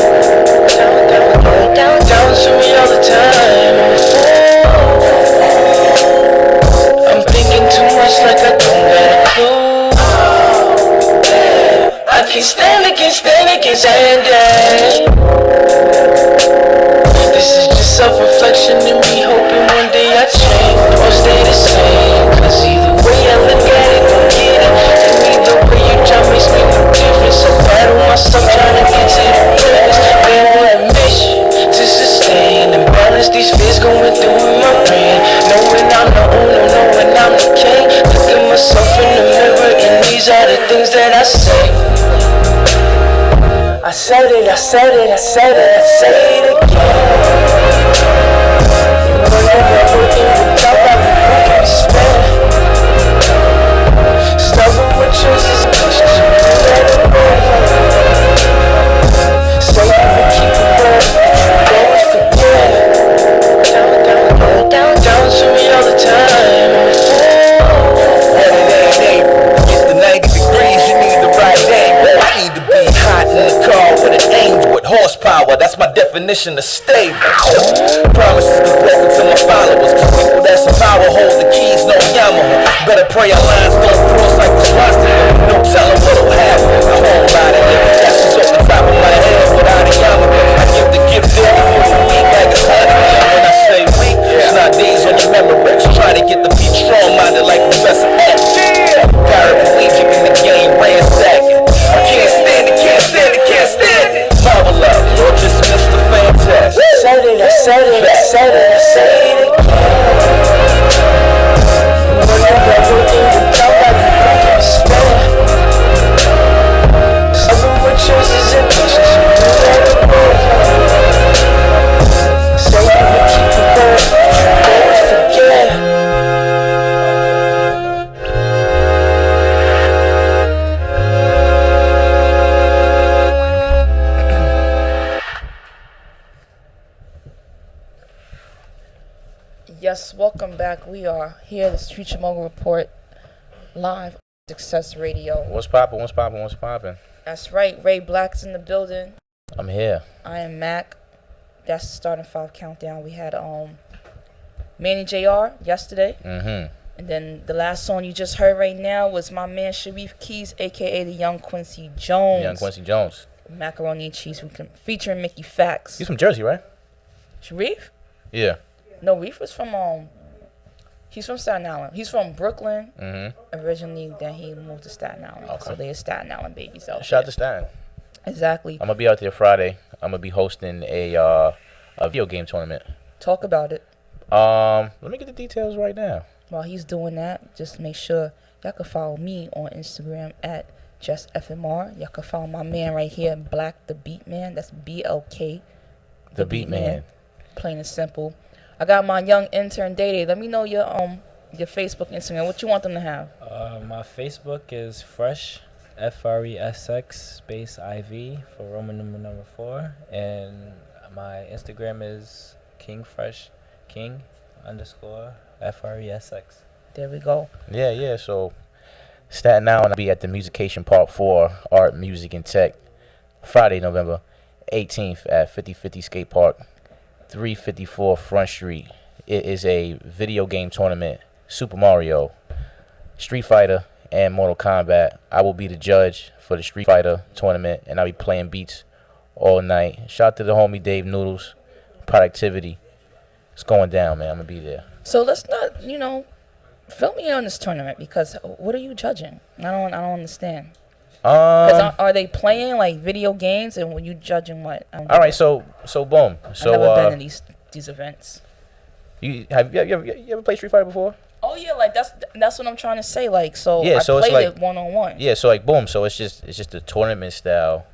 C: Down to me all the time. I'm thinking too much like I don't got a clue. I can't stand it, This is just self-reflection and me hoping one day I change or stay the same. Cause either way I look at it, don't get it. And either way you try makes me no difference. So battle myself trying to get to the greatness. Been on a mission to sustain and balance these fears going through in my brain. Knowing I'm the owner, knowing I'm the king. Look at myself in the mirror and these are the things that I say. I said it, I said it, I said it, I say it again. You were never working it out like you can spend. Stubborn with choices and visions, you do better with. Say you would keep it word, you always forget. Down to me all the time. When it ain't April, it's the 90 degrees, you need the right angle. I need to be hot in the car with an angel with horsepower, that's my definition of stable. Promises be broken to my followers, people that some power hold the keys, no Yamaha. Better pray our lines don't cross like the swastika. No telling what'll happen, a whole lot of it. That's just off the top of my head without a yarmulke. I give the gift there for the week like it's honey. When I say weak, it's not days on your memory. Try to get the beat strong-minded like Professor X. Paraplegic in the game, ransacking. I can't stand it, can't stand it, can't stand it. Marvel up, or just Mr. Fantastic. I said it, I said it, I said it, I say it again. You were never working it out like you can spend. Stubborn with choices and visions, you do better with. Say you would keep it word, always forget.
A: Yes, welcome back. We are here, the Future Mogul Report, live on Success Radio.
J: What's poppin', what's poppin', what's poppin'?
A: That's right, Ray Black's in the building.
J: I'm here.
A: I am Mac. That's the starting 5 countdown. We had Manny JR yesterday. And then the last song you just heard right now was my man Sharif Keys, aka the Young Quincy Jones.
J: Young Quincy Jones.
A: Macaroni and Cheese featuring Mickey Fax.
J: He's from Jersey, right?
A: Sharif?
J: Yeah.
A: No, Reef was from he's from Staten Island. He's from Brooklyn originally. Then he moved to Staten Island. Okay. So they're Staten Island babies out
J: Shout out to Staten.
A: Exactly.
J: I'm gonna be out there Friday. I'm gonna be hosting a video game tournament.
A: Talk about it.
J: Let me get the details right now.
A: While he's doing that, just make sure y'all can follow me on Instagram at just Fmr. Y'all can follow my man right here, Black the Beat Man. That's BLK.
J: The Beat Man.
A: Plain and simple. I got my young intern Day. Let me know your Facebook, Instagram. What you want them to have?
B: My Facebook is Fresh, FRESX space IV for Roman number 4, and my Instagram is King Fresh King _ FRESX.
A: There we go.
J: Yeah. So Staten Island, I'll be at the Musication Part 4 Art, Music, and Tech Friday, November 18th at 5050 Skate Park, 354 Front Street. It is a video game tournament, Super Mario, Street Fighter, and Mortal Kombat. I will be the judge for the Street Fighter tournament, and I'll be playing beats all night. Shout out to the homie Dave Noodles, Productivity. It's going down, man. I'm going to be there.
A: So let's not, fill me in on this tournament, because what are you judging? I don't understand. Are they playing like video games, and were you judging what?
J: All right, so boom. So
A: I've never been in these events.
J: You ever played Street Fighter before?
A: Oh yeah, like that's what I'm trying to say. Like
J: yeah, so
A: I played
J: it's like,
A: it 1-on-1.
J: Yeah, so like boom. So it's just a tournament style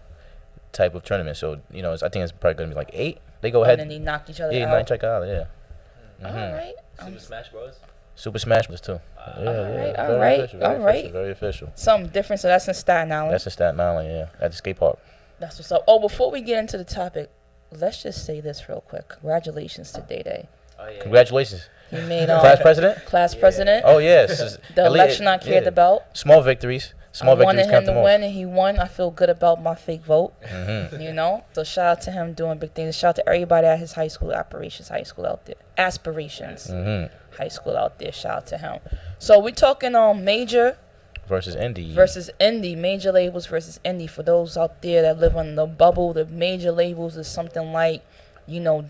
J: type of tournament. So I think it's probably gonna be like 8. They go ahead.
A: And then they knock each other out.
J: Yeah, knock each other out. Yeah.
A: All right.
B: Super Smash Bros.
J: Super Smash Bros. Too.
A: All right.
J: Very official.
A: Something different. So that's in Staten Island.
J: That's in Staten Island, yeah, at the skate park.
A: That's what's up. Oh, before we get into the topic, let's just say this real quick. Congratulations to Day Day.
B: Oh, yeah.
J: Congratulations.
A: He made
J: class president.
A: Class president.
J: Oh yes.
A: The election I cared about.
J: Small victories. Small victories
A: I wanted
J: count
A: him
J: the
A: to
J: most.
A: win, and he won. I feel good about my fake vote.
J: Mm-hmm.
A: You know, so shout out to him doing big things. Shout out to everybody at his high school out there. Aspirations.
J: Mm-hmm.
A: High school out there. Shout out to him. So we talking major
J: versus indie.
A: Major labels versus indie. For those out there that live on the bubble, the major labels is something like,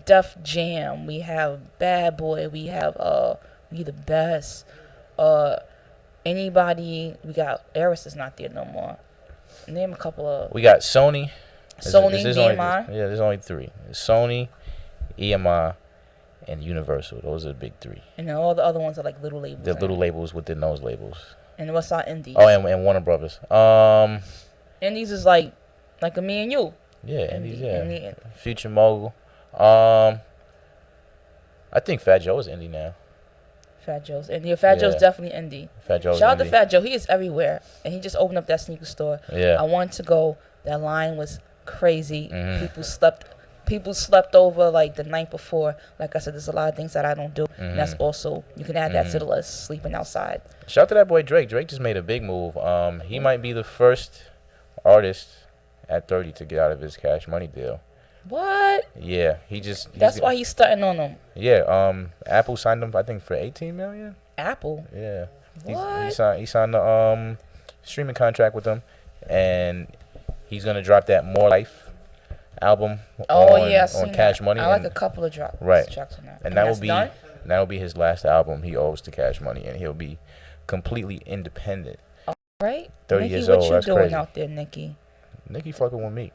A: Def Jam. We have Bad Boy. We have We the Best. Anybody, we got Eris is not there no more. Name a couple of.
J: We got Sony.
A: Sony, EMI.
J: There's only 3. It's Sony, EMI, and Universal. Those are the big 3.
A: And then all the other ones are like little labels.
J: The little labels within those labels.
A: And what's our indies?
J: Oh, and Warner Brothers.
A: Indies is like a me and you.
J: Yeah, indies. Yeah. Future Mogul. I think Fat Joe is indie now.
A: Fat Joe's indie. Fat Joe's definitely indie.
J: Fat Joe's
A: Shout out
J: indie.
A: to Fat Joe. He is everywhere, and he just opened up that sneaker store.
J: Yeah.
A: I wanted to go. That line was crazy.
J: Mm-hmm.
A: People slept over like the night before. Like I said, there's a lot of things that I don't do.
J: Mm-hmm.
A: And that's also, you can add that to the list, sleeping outside.
J: Shout out to that boy Drake. Drake just made a big move. He might be the first artist at 30 to get out of his Cash Money deal.
A: What?
J: Yeah,
A: That's why he's starting on them.
J: Yeah, Apple signed him, I think, for $18 million.
A: Apple?
J: Yeah.
A: What?
J: He signed the streaming contract with them, and he's gonna drop that More Life album on Cash Money.
A: I like a couple of tracks on that.
J: And that will be his last album he owes to Cash Money, and he'll be completely independent.
A: All right.
J: 30
A: Nikki,
J: years old.
A: what
J: That's
A: you doing
J: crazy.
A: out there, Nikki?
J: Nikki fucking with me.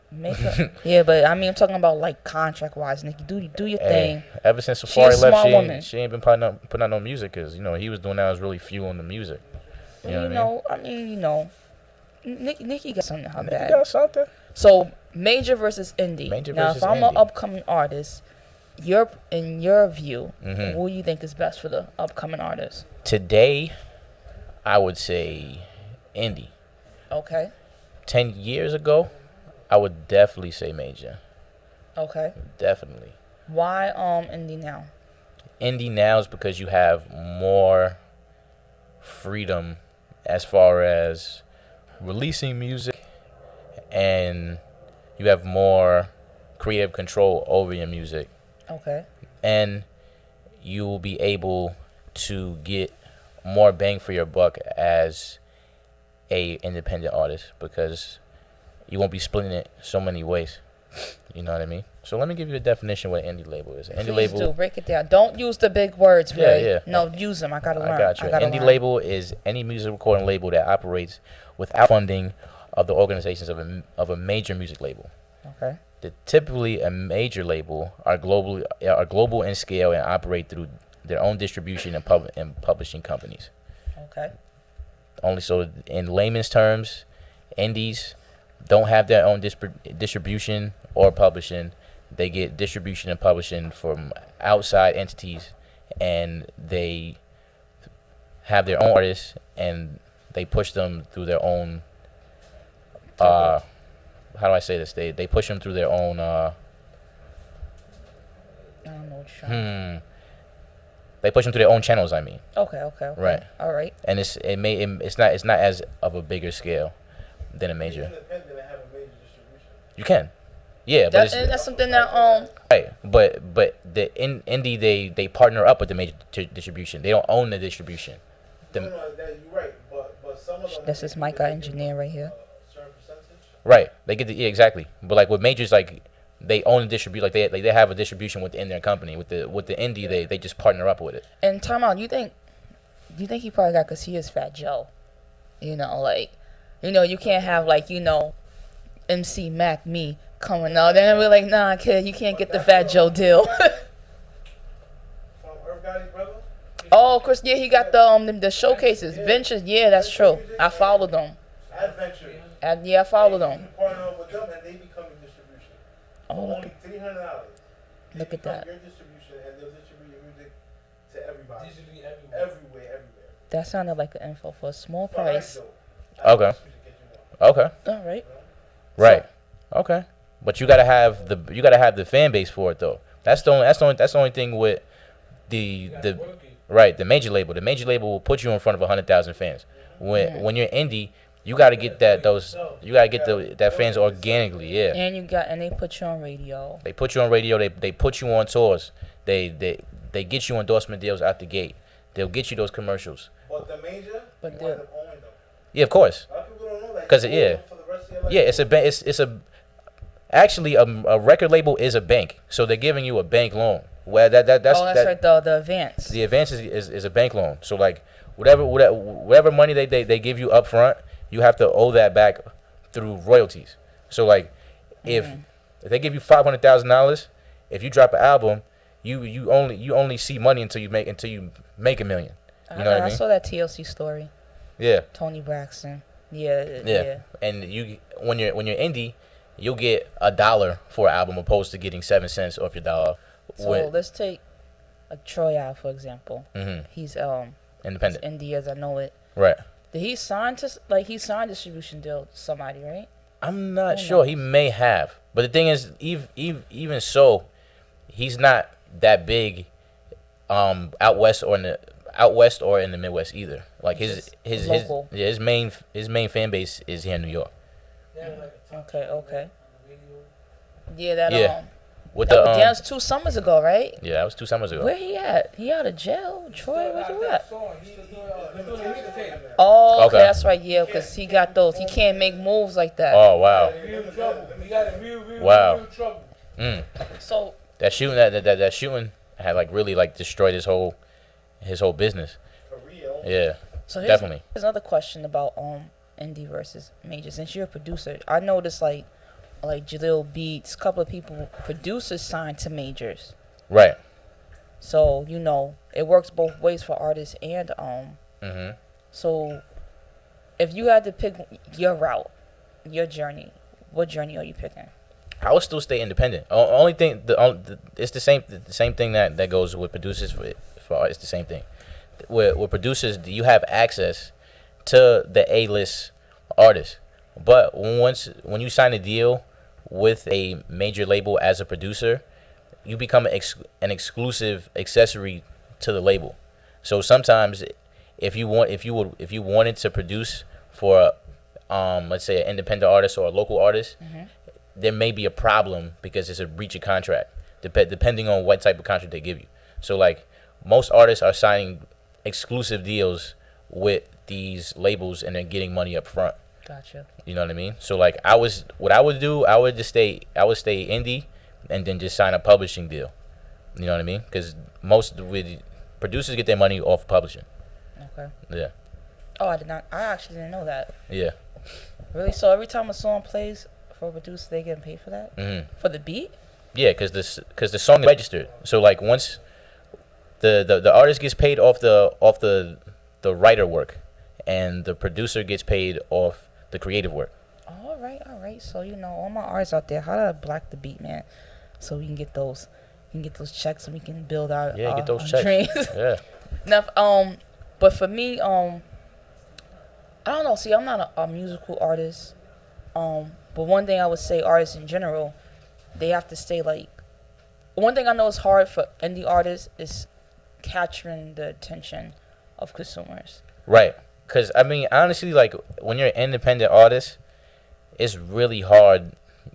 A: Yeah, but I mean, I'm talking about like contract wise. Nikki, do your thing.
J: Ever since Safari left,
A: she
J: she ain't been putting out no music because he was doing that was really fueling the music. You know what I mean?
A: Nikki got something in her
J: Nikki
A: bag.
J: got something.
A: So major versus indie. Now, if I'm an upcoming artist, in your view, who do you think is best for the upcoming artist?
J: Today, I would say indie.
A: Okay.
J: 10 years ago, I would definitely say major.
A: Okay.
J: Definitely.
A: Why indie now?
J: Indie now is because you have more freedom as far as releasing music, and you have more creative control over your music.
A: Okay.
J: And you will be able to get more bang for your buck as a independent artist because you won't be splitting it so many ways. You know what I mean? So let me give you a definition of what an indie label is. An indie label.
A: Do break it down. Don't use the big words, Ray.
J: Yeah.
A: No, use them. I gotta learn.
J: I got you. Indie label is any music recording label that operates without funding of the organizations of a major music label.
A: Okay.
J: Typically, a major label are global in scale and operate through their own distribution and publishing companies.
A: Okay.
J: Only so, in layman's terms, indies don't have their own distribution or publishing. They get distribution and publishing from outside entities, and they have their own artists, and they push them through their own. How do I say this? They push them through their own. I
A: don't know what you're trying.
J: They push them through their own channels. I mean.
A: Okay. Right. All right.
J: And it's not as of a bigger scale than a major. You can. Yeah, but
A: that's something that
J: right. But the indie they partner up with the major distribution. They don't own the distribution.
H: You're right, but some of them.
A: This is Micah engineer right here.
J: Right, they get the exactly. But like with majors, like they own the distribute. Like they have a distribution within their company. With the indie, they just partner up with it.
A: And time out. You think he probably got because he is Fat Joe. You can't have MC Mac me coming out. Then we're like, nah, kid, you can't get the Fat Joe deal. Oh, of course, yeah, he got the showcases, Ventures. Yeah, that's true. I followed them. I followed them.
H: Partner up with them and they become your distribution.
A: Oh,
H: only $300.
A: Look at that.
H: Your distribution and they'll distribute your music to everybody. Everywhere.
A: That sounded like an info for a small price.
J: Okay. Okay.
A: All right.
J: Right. Okay. But you gotta have the fan base for it though. That's the only thing with the right, the major label. The major label will put you in front of 100,000 fans. When you're indie, you gotta get that fans organically, yeah.
A: And they put you on radio.
J: They put you on radio, they put you on tours. They get you endorsement deals out the gate. They'll get you those commercials.
K: But the major,
A: but
K: you wind up owning them.
J: Yeah, of course.
K: A lot of people don't know that.
J: Cause actually a record label is a bank, so they're giving you a bank loan. Well, that's
A: right. The advance.
J: The advance is a bank loan. So like whatever money they give you up front, you have to owe that back through royalties. So like if they give you $500,000, if you drop an album, you only see money until you make $1 million. You know what I mean?
A: I saw that TLC story.
J: Yeah.
A: Tony Braxton. Yeah.
J: And when you're indie, you'll get $1 for an album opposed to getting 7 cents off your dollar.
A: So let's take Troy Ave, for example.
J: Mm-hmm.
A: He's
J: independent.
A: Indie as I know it.
J: Right.
A: Did he sign distribution deal to somebody, right?
J: I'm not sure. He may have, but the thing is, even so, he's not that big, out west or in the Midwest either. Like his main fan base is here in New York.
A: Okay. Yeah,
J: With
A: that was 2 summers ago, right?
J: Yeah, that was 2 summers ago.
A: Where he at? He out of jail? Troy, where you at? Oh, okay, that's right. Yeah, because he got those. He can't make moves like that.
J: Oh wow. Wow.
A: So
J: that shooting had like really like destroyed his whole business.
K: For real.
J: Yeah.
A: So
J: definitely.
A: There's another question about indie versus major. Since you're a producer, I noticed like Jaleel Beats, a couple of producers signed to majors.
J: Right.
A: So it works both ways for artists and So if you had to pick your route, your journey, what journey are you picking?
J: I would still stay independent. Only thing, it's the same thing that goes with producers for artists. The same thing. With producers, you have access to the A-list artists, but when you sign a deal with a major label as a producer, you become an exclusive accessory to the label. So sometimes, if you wanted to produce for, let's say an independent artist or a local artist, there may be a problem because it's a breach of contract, depending on what type of contract they give you. So like most artists are signing exclusive deals with these labels and then getting money up front.
A: Gotcha.
J: You know what I mean? So like I would stay indie and then just sign a publishing deal. You know what I mean? Because most with producers get their money off publishing.
A: Okay.
J: Yeah.
A: Oh, I actually didn't know that.
J: Yeah.
A: Really? So every time a song plays for a producer, they getting paid for that?
J: Mm-hmm.
A: For the beat?
J: Yeah, because the song is registered. So like once the artist gets paid off the writer work, and the producer gets paid off the creative work.
A: All right. So all my artists out there, how to black the beat, man, so we can get those checks and we can build our
J: get those checks.
A: Dreams.
J: Yeah.
A: Now, but for me, I don't know. See, I'm not a musical artist. But one thing I would say, artists in general, they have to stay like. One thing I know is hard for indie artists is capturing the attention of consumers.
J: Right. Because, I mean, honestly, like, when you're an independent artist, it's really hard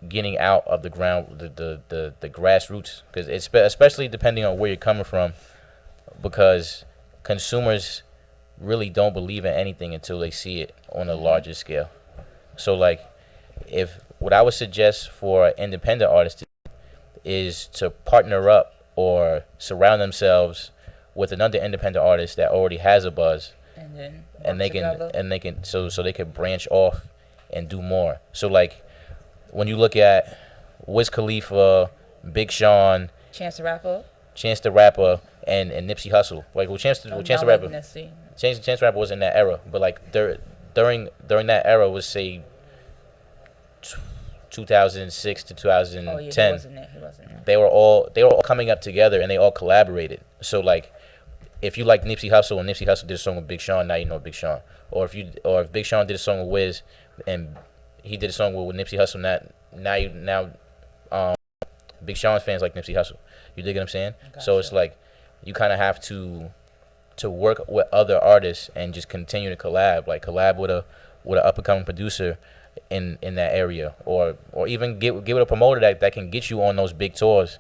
J: getting out of the ground, the grassroots. Because especially depending on where you're coming from, because consumers really don't believe in anything until they see it on a larger scale. So, like, what I would suggest for an independent artist is to partner up or surround themselves with another independent artist that already has a buzz. And they can so they can branch off and do more. So like when you look at Wiz Khalifa, Big Sean,
A: Chance the Rapper,
J: and Nipsey Hussle. Like Chance the Rapper was in that era, but like during that era was say 2006 to 2010.
A: Oh, yeah, he wasn't there.
J: They were all coming up together and they all collaborated. So like if you like Nipsey Hussle and Nipsey Hussle did a song with Big Sean, now you know Big Sean. Or if Big Sean did a song with Wiz and he did a song with Nipsey Hussle, now Big Sean's fans like Nipsey Hussle. You dig what I'm saying? Gotcha. So it's like you kind of have to work with other artists and just continue to collab with an up and coming producer in that area, or even get with a promoter that can get you on those big tours.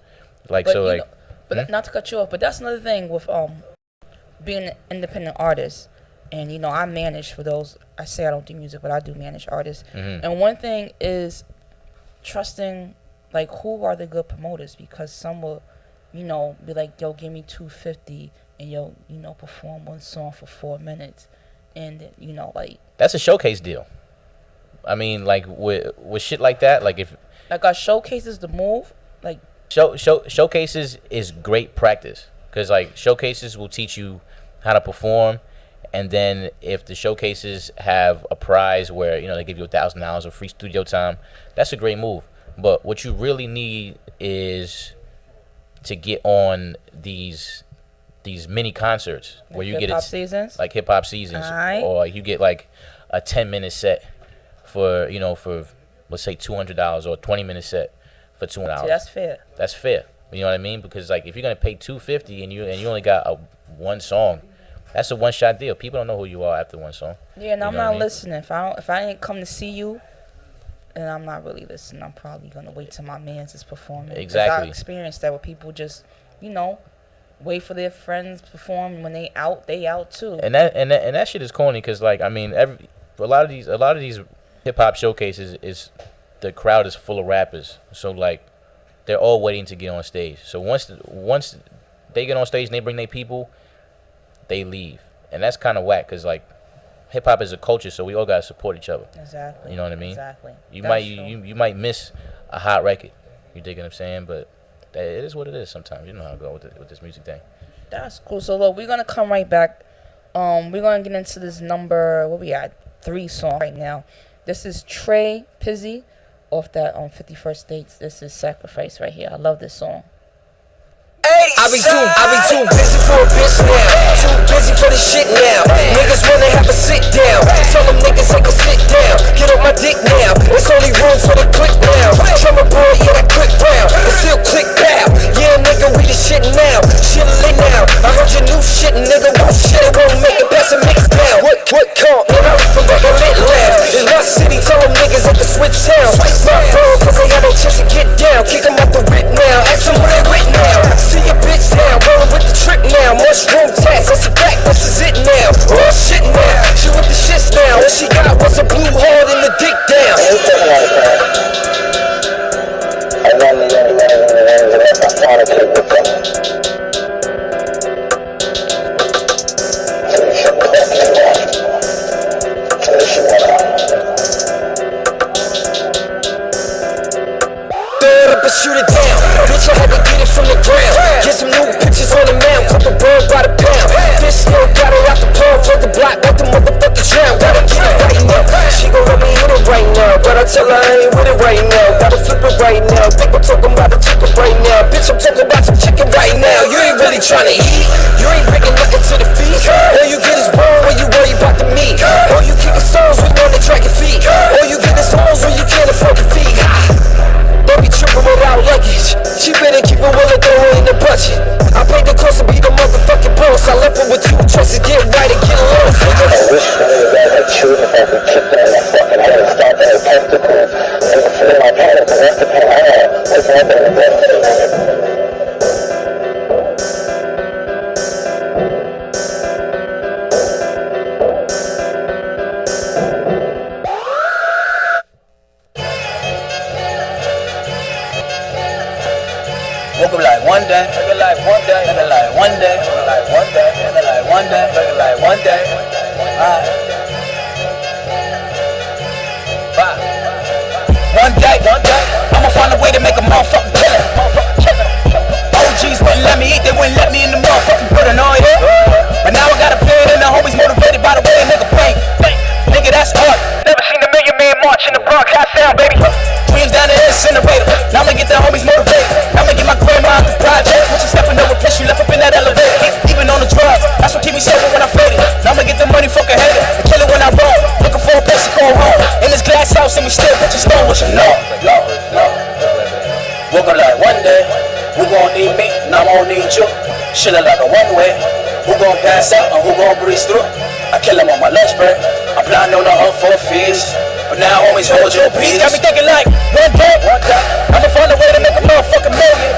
J: Not
A: to cut you off, but that's another thing with being an independent artist. And I manage, for those, I say I don't do music, but I do manage artists.
J: Mm-hmm.
A: And one thing is trusting, like, who are the good promoters, because some will be like, yo, give me $250 and yo, perform one song for 4 minutes, and like, that's
J: a showcase deal. I mean, like with shit like that, like if
A: our showcases the move, like
J: showcases is great practice, because like showcases will teach you how to perform, and then if the showcases have a prize where they give you $1,000 of free studio time, that's a great move. But what you really need is to get on these mini concerts where you get it
A: seasons?
J: Like hip hop seasons,
A: right.
J: Or you get like a 10-minute set for let's say $200, or a 20-minute set for $200.
A: See, that's fair.
J: That's fair. You know what I mean? Because like if you're gonna pay $250 and you only got one song, that's a one-shot deal. People don't know who you are after one song.
A: Yeah, and I'm not listening. If I ain't come to see you, and I'm not really listening, I'm probably gonna wait till my man's is performing.
J: Exactly.
A: I experienced that, where people just wait for their friends to perform. When they out too.
J: And that shit is corny, because like I mean a lot of these hip hop showcases is the crowd is full of rappers, so like they're all waiting to get on stage. So once they get on stage and they bring their people, they leave, and that's kind of whack, because like hip hop is a culture, so we all gotta support each other.
A: Exactly.
J: You know what I mean?
A: Exactly.
J: You might miss a hot record. You dig what I'm saying? But it is what it is sometimes. You know how I go with this music thing.
A: That's cool. So look, we're gonna come right back. We're gonna get into this number. What we at? 3 songs right now. This is Trey Pizzy off that 51st Dates. This is Sacrifice right here. I love this song.
G: I be too busy for a bitch now. Too busy for this shit now. Niggas wanna have a sit down. Tell them niggas they can sit down. Get on my dick now. It's only room for the click now. Drummer boy, yeah, that click round. It still click bow. Yeah, nigga, we the shit now. Shit lit now. I heard your new shit, nigga. What shit? It won't make it past a mix down. What comp? And I'm from back a lit lab. In my city, tell them niggas they can switch towns. My bro, cause they got no chance to get down. Kick them off the rip now. Ask them where they with now. See your bitch down, rolling with the trick now. Mushroom tats, that's a fact, this is it now. Oh shit now, she with the shits now. All she got was a blue hole in the dick down. Shoot it down, bitch, I had to get it from the ground. Get some new pictures on the mount, flip a bird by the pound. This still got her out the palm for the block, let the motherfucker drown. Gotta get it right now, she gon' let me hit it right now. But I tell her I ain't with it right now, gotta flip it right now. Think I'm talking about the chicken right now, bitch, I'm talking about some chicken right now. You ain't really tryna eat, you ain't bringing nothing to the feast. All you get is bone when you worry about the meat. All you kick is songs when you on the track your feet. All you get is homes when you can't afford your feet. Don't be tripping without luggage. She better keep it willing, throw her in the budget. I paid the cost to be the motherfucking boss. I left her with 2 choices, get right and get lost. I wish a nigga that had children that would kick that in my fucking head and stop that testicles. And sit in my pants and rest the pen out. What's happening to that? Woke up like one day, looking like one day, looking like one day, looking like one day, looking like one day, looking like one day. One day, I'ma find a way to make a motherfucking killing. OGs wouldn't let me eat, they wouldn't let me in the motherfucking building, oh yeah. But now I got a plan and the homies motivated by the way a nigga paint. Nigga, that's art. Never seen a million man march in the Bronx, hot sound, baby. Dreams down the incinerator. Now I'ma get the homies motivated. Now I'ma get my grandma out the project. When she stepping over, piss, she left up in that elevator. Even on the drugs.
F: just don't want you know. Woke up like one day, who gon' need me, and I'm gon' need you. Shit look like a one-way, who gon' pass out and who gon' breeze through? I kill him on my lunch break, I'm plotting on the hunt for a feast. But now homies hold your peace. Got me thinking like, one day, I'ma find a way to make a motherfucking million.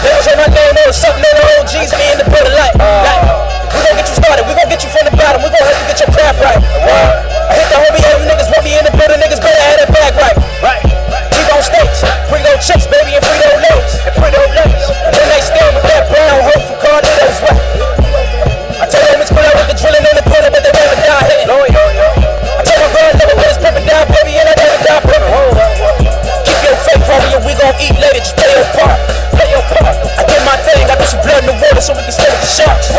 F: They don't say my name or something, they the OGs, me in the building like, we gon' get you started, we gon' get you from the bottom, we gon' help you get your craft right. I hit the homie, yeah, you niggas want me in the building, niggas better have that bag right. T-bone steaks, bring those chips, baby, and free those legs. And then they stand with that brown hoe from Carnitas, right? I told them it's cool out with the drilling in the corner, but they never die here. I told my girl, never let us pepper down, baby, and I never die, baby. Keep your faith, homie, and we gon' eat later, just play your part. I did my thing, I put some blood in the water so we can stay with the sharks.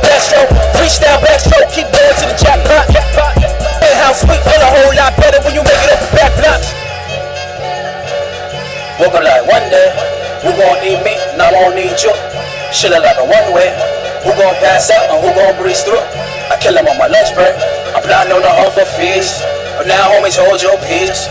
F: Backstroke, freestyle backstroke, keep going to the jackpot. Penthouse sweet, feel a whole lot better when you make it up the back blocks. Woke up like one day, who gon' need me, and I gon' need you. Shit look like a one-way, who gon' pass out and who gon' breeze through? I kill him on my lunch break, I'm plotting on the hunt for feast. But now homies hold your peace.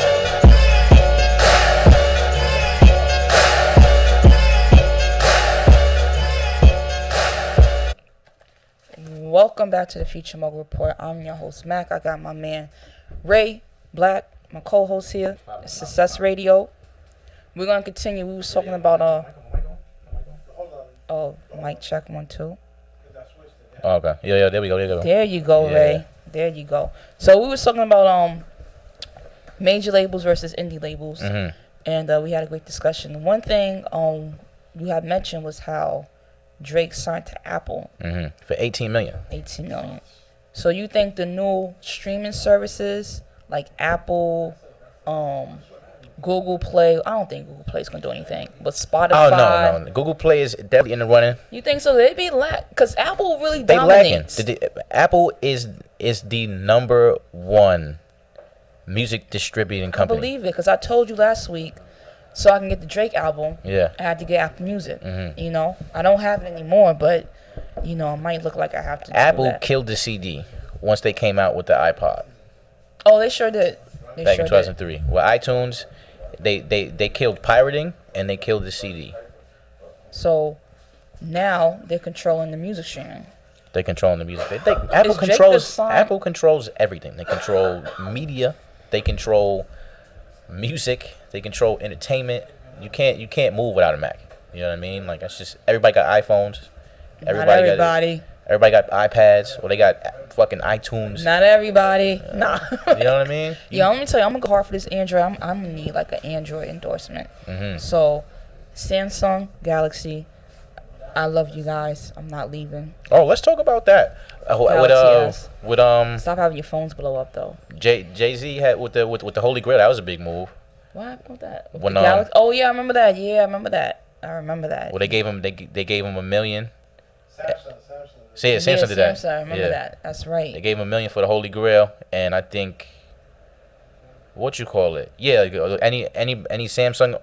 A: Welcome back to the Future Mogul Report. I'm your host, Mac. I got my man, Ray Black, my co-host here, Success Radio. We're going to continue. We was talking about, mic check 1 2.
J: Oh, okay. Yeah, there we go.
A: There you go,
J: Yeah.
A: Ray. There you go. So we was talking about major labels versus indie labels, and we had a great discussion. One thing you had mentioned was how Drake signed to Apple
J: for 18 million.
A: 18 million. So you think the new streaming services like Apple, Google Play, I don't think Google Play is going to do anything, but Spotify.
J: Oh, no. Google Play is definitely in the running.
A: You think so? They'd be because Apple really
J: They
A: dominates.
J: lacking. Apple is the number one music distributing company.
A: I believe it because I told you last week, so I can get the Drake album.
J: Yeah.
A: I had to get Apple Music. You know, I don't have it anymore, but you know, it might look like I have to.
J: Apple killed the CD once they came out with the iPod.
A: Oh, they sure did.
J: Back in 2003, with iTunes, they killed pirating and they killed the CD.
A: So now they're controlling the music streaming.
J: They're controlling the music. Apple controls everything. They control media. They control music. They control entertainment. You can't move without a Mac. You know what I mean? Like that's just everybody got iPhones. Everybody got iPads, or they got fucking iTunes.
A: Not everybody. Nah.
J: You know what I mean?
A: Yeah, let me tell you, I'm gonna go hard for this Android. I'm gonna need like an Android endorsement. So, Samsung Galaxy, I love you guys. I'm not leaving.
J: Oh, let's talk about that.
A: Stop having your phones blow up though.
J: Jay-Z had with the Holy Grail. That was a big move.
A: What happened with that?
J: When
A: oh yeah, I remember that. I remember that.
J: Well, they gave him $1 million.
A: Samsung
J: did that.
A: I remember that. That's right.
J: They gave him $1 million for the Holy Grail, and I think what you call it? Yeah, any Samsung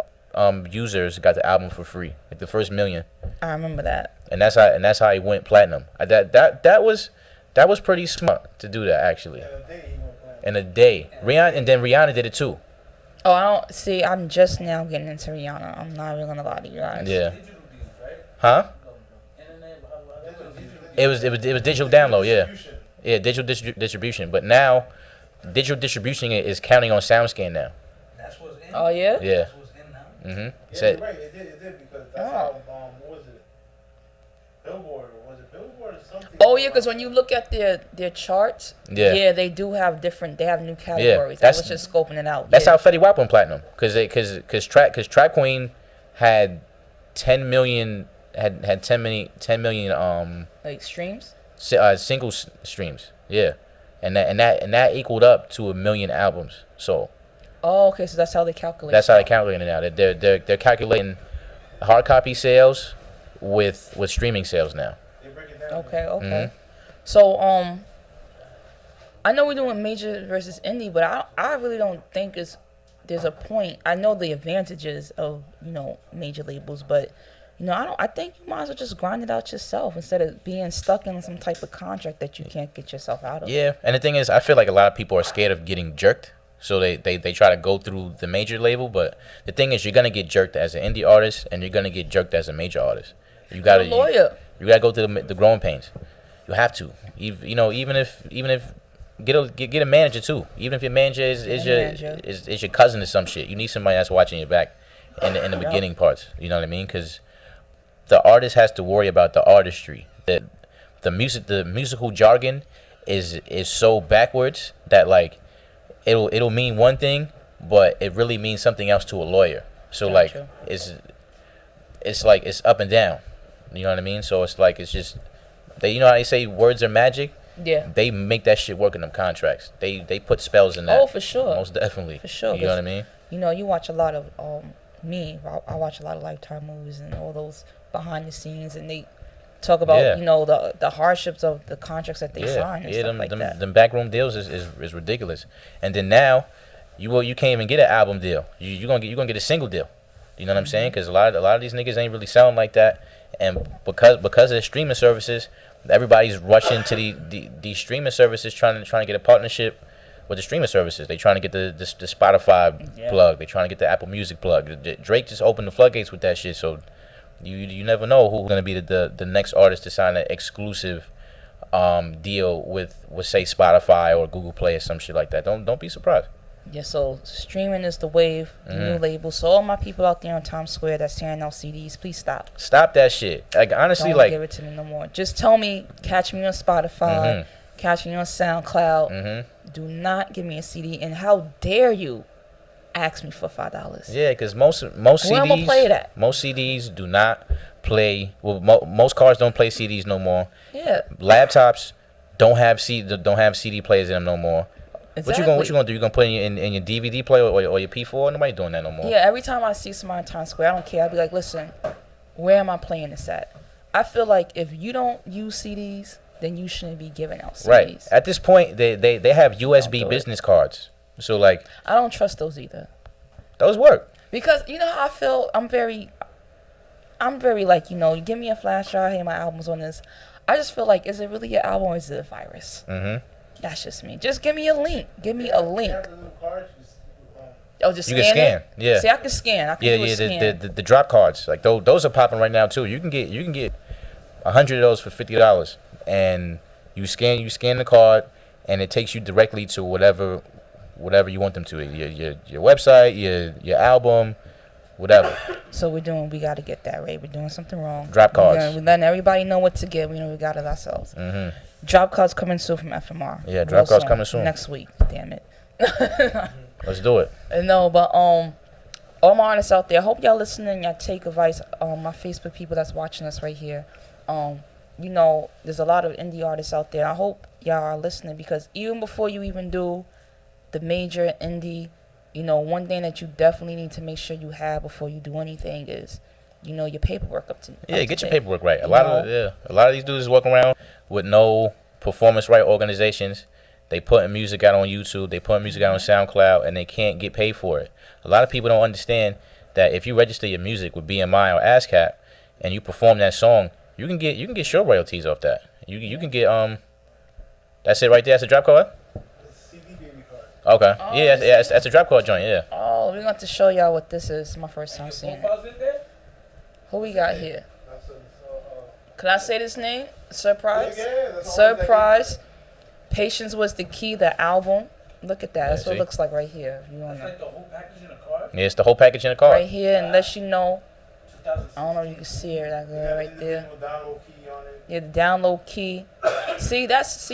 J: users got the album for free, like the first 1 million.
A: I remember that.
J: And that's how he went platinum. That was pretty smart to do that actually. In a day, Rihanna did it too.
A: Oh, I don't see. I'm just now getting into Rihanna. I'm not even gonna lie to you guys.
J: Yeah. Huh? It was digital download. Yeah, digital distribution. But now, digital distribution is counting on SoundScan now.
A: Oh yeah.
J: Yeah.
K: Yeah, you're right. It did because that's how what was it? Billboard, or was it Billboard or something?
A: Oh yeah, because when you look at their charts, they do have different. They have new categories. I was just scoping it out.
J: That's how Fetty Wap went platinum, because Trap Queen had 10 million had 10 million
A: like streams.
J: Single streams. Yeah, and that equaled up to 1 million albums. So.
A: Oh, okay. So that's how they calculate.
J: That's how they calculate it now. They're calculating hard copy sales with streaming sales now.
A: Okay. So I know we're doing major versus indie, but I really don't think there's a point. I know the advantages of major labels, but I think you might as well just grind it out yourself instead of being stuck in some type of contract that you can't get yourself out of.
J: Yeah, and the thing is, I feel like a lot of people are scared of getting jerked. So they try to go through the major label, but the thing is, you're gonna get jerked as an indie artist, and you're gonna get jerked as a major artist. You gotta you gotta go through the growing pains. You have to. Even if get a manager too. Even if your manager is your cousin or some shit, you need somebody that's watching your back in the beginning parts. You know what I mean? Because the artist has to worry about the artistry. The musical jargon is so backwards that like it'll mean one thing, but it really means something else to a lawyer. So like it's like it's up and down. You know what I mean? So it's like it's just you know how they say words are magic.
A: Yeah.
J: They make that shit work in them contracts. They put spells in that.
A: Oh, for sure.
J: Most definitely.
A: For sure.
J: You know what I mean?
A: You know, you watch a lot of I watch a lot of Lifetime movies and all those behind the scenes, and they talk about the hardships of the contracts that they sign and stuff like that.
J: Them backroom deals is ridiculous. And then now you can't even get an album deal. You're gonna get a single deal. You know what I'm saying? Because a lot of these niggas ain't really selling like that, and because of the streaming services, everybody's rushing to the streaming services trying to get a partnership with the streaming services. They trying to get the Spotify plug. They trying to get the Apple Music plug. Drake just opened the floodgates with that shit. So you never know who's gonna be the next artist to sign an exclusive deal with say Spotify or Google Play or some shit like that. Don't be surprised.
A: Yeah, so streaming is the wave, the new label. So all my people out there on Times Square that's tearing out CDs, please stop.
J: Stop that shit. Like honestly,
A: don't give it to me no more. Just tell me, catch me on Spotify, catch me on SoundCloud. Do not give me a CD. And how dare you ask me for $5?
J: Yeah, because most CDs,
A: where I'm gonna play it at?
J: Most CDs do not play. Well, most cars don't play CDs no more.
A: Yeah.
J: Laptops don't have CD players in them no more.
A: Exactly.
J: What you gonna do? You gonna put it in your DVD player or your P4? Nobody doing that no more.
A: Yeah, every time I see somebody in Times Square, I don't care. I'll be like, listen, where am I playing this at? I feel like if you don't use CDs, then you shouldn't be giving out CDs.
J: Right. At this point, they have USB business cards. So like,
A: I don't trust those either.
J: Those work.
A: Because you know how I feel. I'm very like, you give me a flash drive. Hey, my album's on this. I just feel like, is it really your album or is it a virus? That's just me. Just give me a link. Give me a link. Oh, just
J: you
A: scan
J: can scan.
A: it?
J: Yeah.
A: See, I can scan. I can do a scan.
J: The drop cards, like those are popping right now too. You can get 100 of those for $50, and you scan the card, and it takes you directly to whatever you want them to. Your website, your album, whatever.
A: So we got to get that right. We're doing something wrong.
J: Drop cards.
A: We're letting everybody know what to get. We got it ourselves. Drop cards coming soon from FMR.
J: Yeah, drop cards coming soon.
A: Next week. Damn it.
J: Let's do it.
A: No, but all my artists out there, I hope y'all listening. Y'all take advice. My Facebook people that's watching us right here. There's a lot of indie artists out there. I hope y'all are listening, because even before you even do the major indie, one thing that you definitely need to make sure you have before you do anything is, your paperwork up to
J: get your paperwork right. A lot of these dudes walk around with no performance right organizations. They putting music out on YouTube, they putting music out on SoundCloud, and they can't get paid for it. A lot of people don't understand that if you register your music with BMI or ASCAP and you perform that song, you can get show royalties off that. You can get that's it right there. That's a drop card. Okay. That's a drop card joint. Yeah.
A: Oh, we're going to show y'all what this is. It's my first time seeing it. Who we got here? Can I say this name? Surprise. Surprise. Patience Was the Key, the album. Look at that. That's what it looks like right here. If you want
K: like the whole package in a card?
J: Yeah, it's the whole package in a card.
A: Right here, and let you know. I don't know if you can see it right there. Yeah, the download key. See,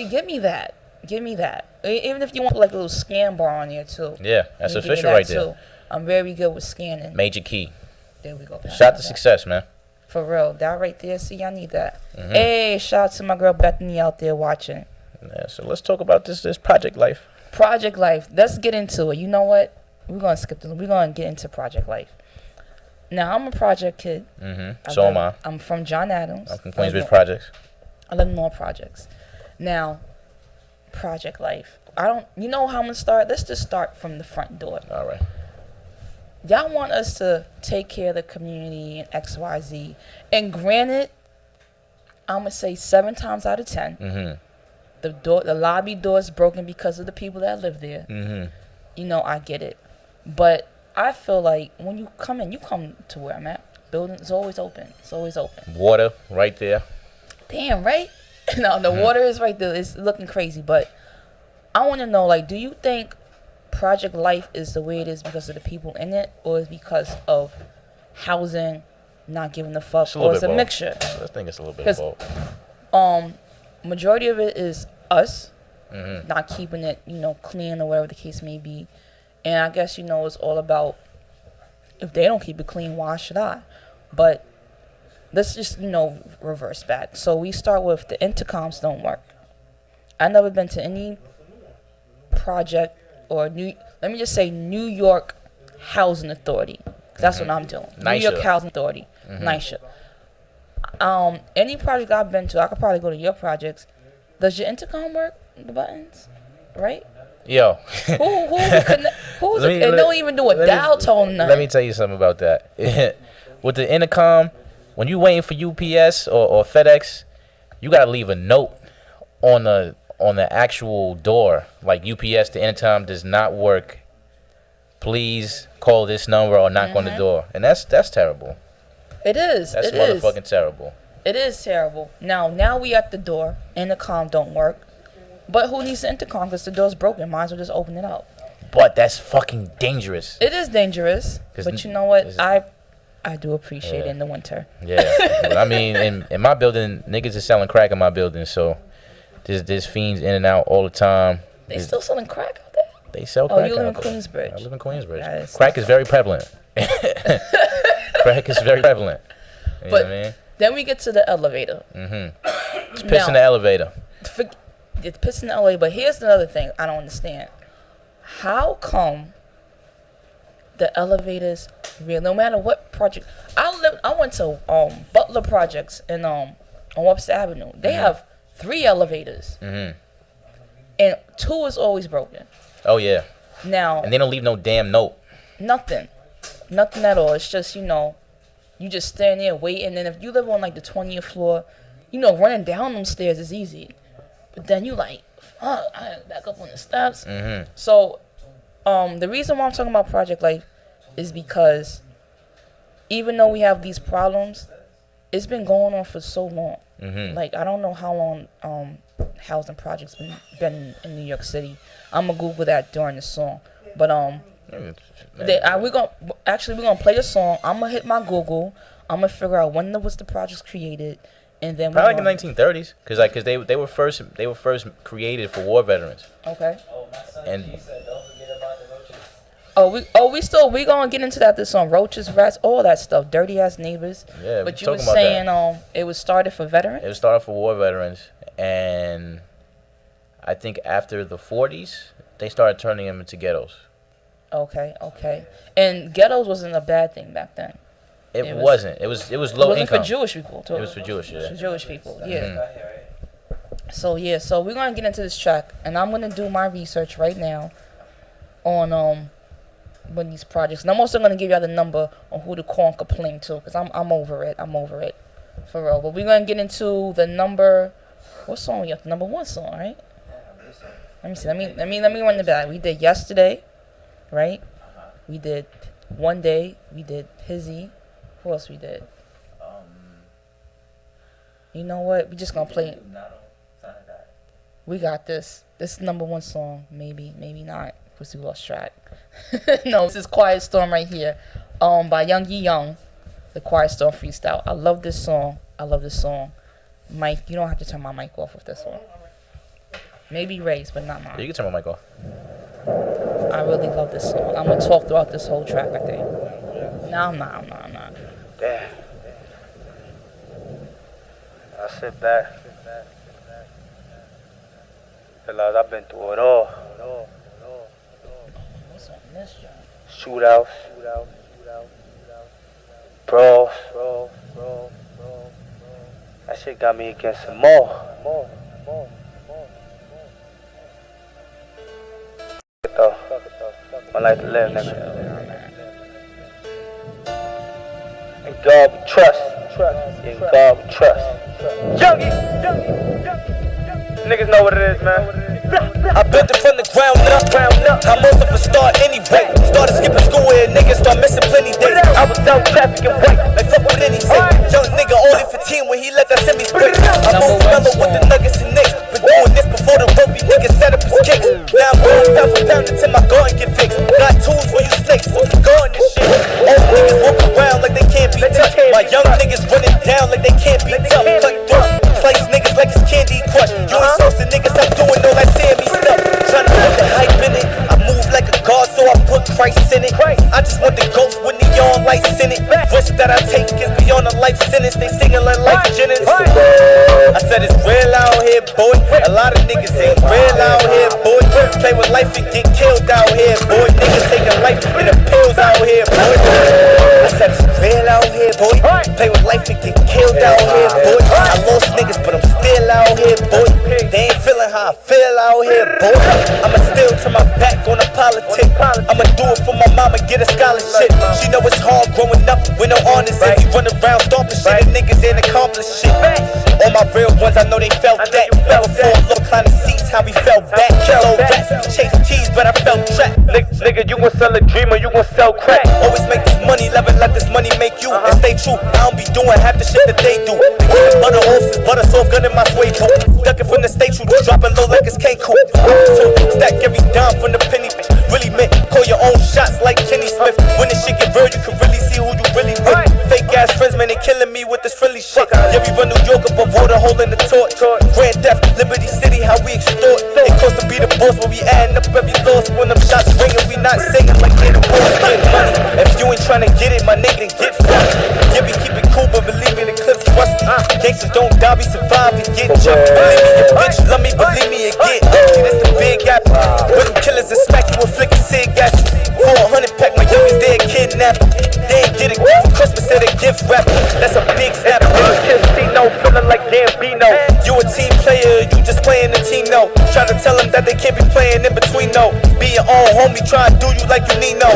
A: give me that. Give me that. Even if you want like a little scan bar on there too.
J: Yeah, that's official right there.
A: Too. I'm very good with scanning.
J: Major key.
A: There we go.
J: Shout to success, man.
A: For real. That right there. See, y'all need that. Hey, shout out to my girl Bethany out there watching.
J: Yeah, so let's talk about this Project Life.
A: Project Life. Let's get into it. You know what? We're gonna skip this. We're gonna get into Project Life. Now, I'm a project kid.
J: So am I.
A: I'm from John Adams.
J: I'm from Queensbridge Projects.
A: I live in more projects. Now, Project Life. You know how I'm gonna start? Let's just start from the front door.
J: All right.
A: Y'all want us to take care of the community and XYZ. And granted, I'm gonna say 7 times out of 10. The lobby door is broken because of the people that live there. I get it. But I feel like when you come in, you come to where I'm at. Building is always open. It's always open.
J: Water right there.
A: Damn, right? No, the water is right there. It's looking crazy. But I want to know, like, do you think Project Life is the way it is because of the people in it, or is it because of housing, not giving a fuck, or it's a mixture?
J: I think it's a little bit of both.
A: Majority of it is us not keeping it, clean or whatever the case may be. And I guess, it's all about, if they don't keep it clean, why should I? But let's just, reverse back. So we start with the intercoms don't work. I've never been to any project or let me just say New York Housing Authority. 'Cause that's what I'm doing. New York Housing Authority. NYCHA. Any project I've been to, I could probably go to your projects. Does your intercom work? The buttons? Right?
J: Yo.
A: Who it don't even do a dial tone.
J: Let me tell you something about that. With the intercom, when you waiting for UPS or FedEx, you gotta leave a note on the actual door. Like UPS, the intercom does not work. Please call this number or knock on the door. And that's terrible.
A: It is.
J: That's motherfucking terrible.
A: It is terrible. Now we at the door. Intercom don't work. But who needs the intercom? Because the door's broken. Might as well just open it up.
J: But that's fucking dangerous.
A: It is dangerous. But you know what? I do appreciate it in the winter.
J: Yeah. But I mean, in my building, niggas is selling crack in my building. So there's fiends in and out all the time.
A: They still selling crack out there?
J: They sell crack.
A: Oh, you live in Queensbridge?
J: I live in Queensbridge. Crack is very prevalent. Crack is very prevalent. You know what I mean?
A: Then we get to the elevator.
J: It's piss in the elevator.
A: It's piss in the elevator. But here's another thing I don't understand. How come the elevators, no matter what project, I went to Butler Projects on Webster Avenue. They have 3 elevators, and 2 is always broken.
J: Oh yeah.
A: Now.
J: And they don't leave no damn note.
A: Nothing at all. It's just you just stand there waiting. And if you live on like the 20th floor, running down them stairs is easy. But then you like, fuck, I gotta back up on the steps. So, the reason why I'm talking about Project Life is because even though we have these problems, it's been going on for so long. Like, I don't know how long housing projects been in New York City. I'm gonna Google that during the song. But we're gonna play the song. I'm gonna hit my Google. I'm gonna figure out when was the projects created. And then
J: probably like in the 1930s, because they were first created for war veterans.
A: Okay.
J: And
A: we gonna get into that this song. Roaches, rats, all that stuff, dirty ass neighbors.
J: Yeah,
A: but you were saying it was started for veterans.
J: It was started for war veterans, and I think after the 40s they started turning them into ghettos.
A: Okay. And ghettos wasn't a bad thing back then.
J: It wasn't. It was low income.
A: It wasn't for Jewish people, too.
J: It was for Jewish, yeah.
A: For Jewish people, yeah. So we're gonna get into this track, and I'm gonna do my research right now on when these projects. And I'm also gonna give y'all the number on who to call and complain to, because I'm over it. For real. But we're gonna get into the number. What song we got? The number 1 song, right? Let me see. Let me run the back. We did Yesterday, right? We did One Day. We did Hizzy. Who else we did? You know what? We just gonna play it. We got this. This is number 1 song. Maybe not. Because we lost track. No, this is Quiet Storm right here. By Young Ye Young. The Quiet Storm freestyle. I love this song. Mike, you don't have to turn my mic off with this one. Maybe Ray's, but not mine.
J: You can turn my mic off.
A: I really love this song. I'm gonna talk throughout this whole track, I think. No, I'm not.
K: Damn. I sit back. Realize I've been through it all.
A: What's on this job?
K: Shootouts. Bro. That shit got me against some more. Though. I like to live, nigga. In God we trust. In God we trust. Junkie. Niggas know what it is, man.
F: I built it from the ground up. I'm most of a star anyway. Started skipping school where niggas start missing plenty days. I was out trafficking right, like fuck what any say. Young nigga only 15 when he let that semi spray. I moved mellow with the nuggets and nicks. Been doing this before the ropey niggas set up his kicks. Now I'm going pound for pound until my garden get fixed. Got tools for you snakes, so you garden and shit. Old niggas walk around like they can't be touched. My young niggas running down like they can't be tough. Cut through, slice niggas like it's Candy Crush. You ain't saucing niggas, I'm doing all that Sammy stuff. Tryna put the hype in it. I move like a god, so I put Christ in it. I just want the ghost with neon lights in it. Risk that I take is beyond a life sentence. They singing like Life Jennings. I said it's real out here, boy. A lot of niggas ain't real out here, boy. Play with life and get killed out here, boy. Niggas taking life in the pills out here, boy. I said it's real out here, boy. Play with life and get killed out here, boy. I lost niggas, but I'm still out here, boy. They ain't feeling how I feel out here, boy. I'ma still turn my back on the politics. I'ma do it for my mama, get a scholarship. She know it's hard growing up with no honors. And we run around stomping shit and niggas ain't accomplished shit. All my real ones, I know they felt that. Never fall, look, climb the seats, how we felt back. Kilo rats, chase cheese, but I felt trapped. Nigga, you gon' sell a dream or you gon' sell crack. Always make this money, never let this money make you. And stay true, I don't be doing half the shit that they do. They giving butter off since butter soft, gun in my sway too. Ducking from the state true, dropping low like it's Cancun. Stack every dime from the penny, bitch. Really meant, call your own shots like Kenny Smith. When this shit get real, you can really see who you really with. Fake ass friends, man, they killing me with this Philly shit. Yeah, we run New York up a water hole in the torch. Grand Theft, Liberty City, how we extort. It costs to be the boss, but we adding up every loss. When them shots ringing, we not singing like they're the boss. Get money. If you ain't tryna get it, my nigga, then get fucked. Yeah, we keep it cool, but believe me, the clip's rusty. Gangsters don't die, we survive and get jumped. Believe me, your bitch love me, believe me, and get ugly. That's the big gap. With them killers that smack you and flick a cig at you. 400 pack, my youngest dead kidnapped. They ain't get a gift for Christmas, said a gift wrap. That's a big snap. Casino, feeling like Gambino. You a team player, you just playing the team, no. Try to tell them that they can't be playing in between, no. Be your own homie, try to do you like you need, no.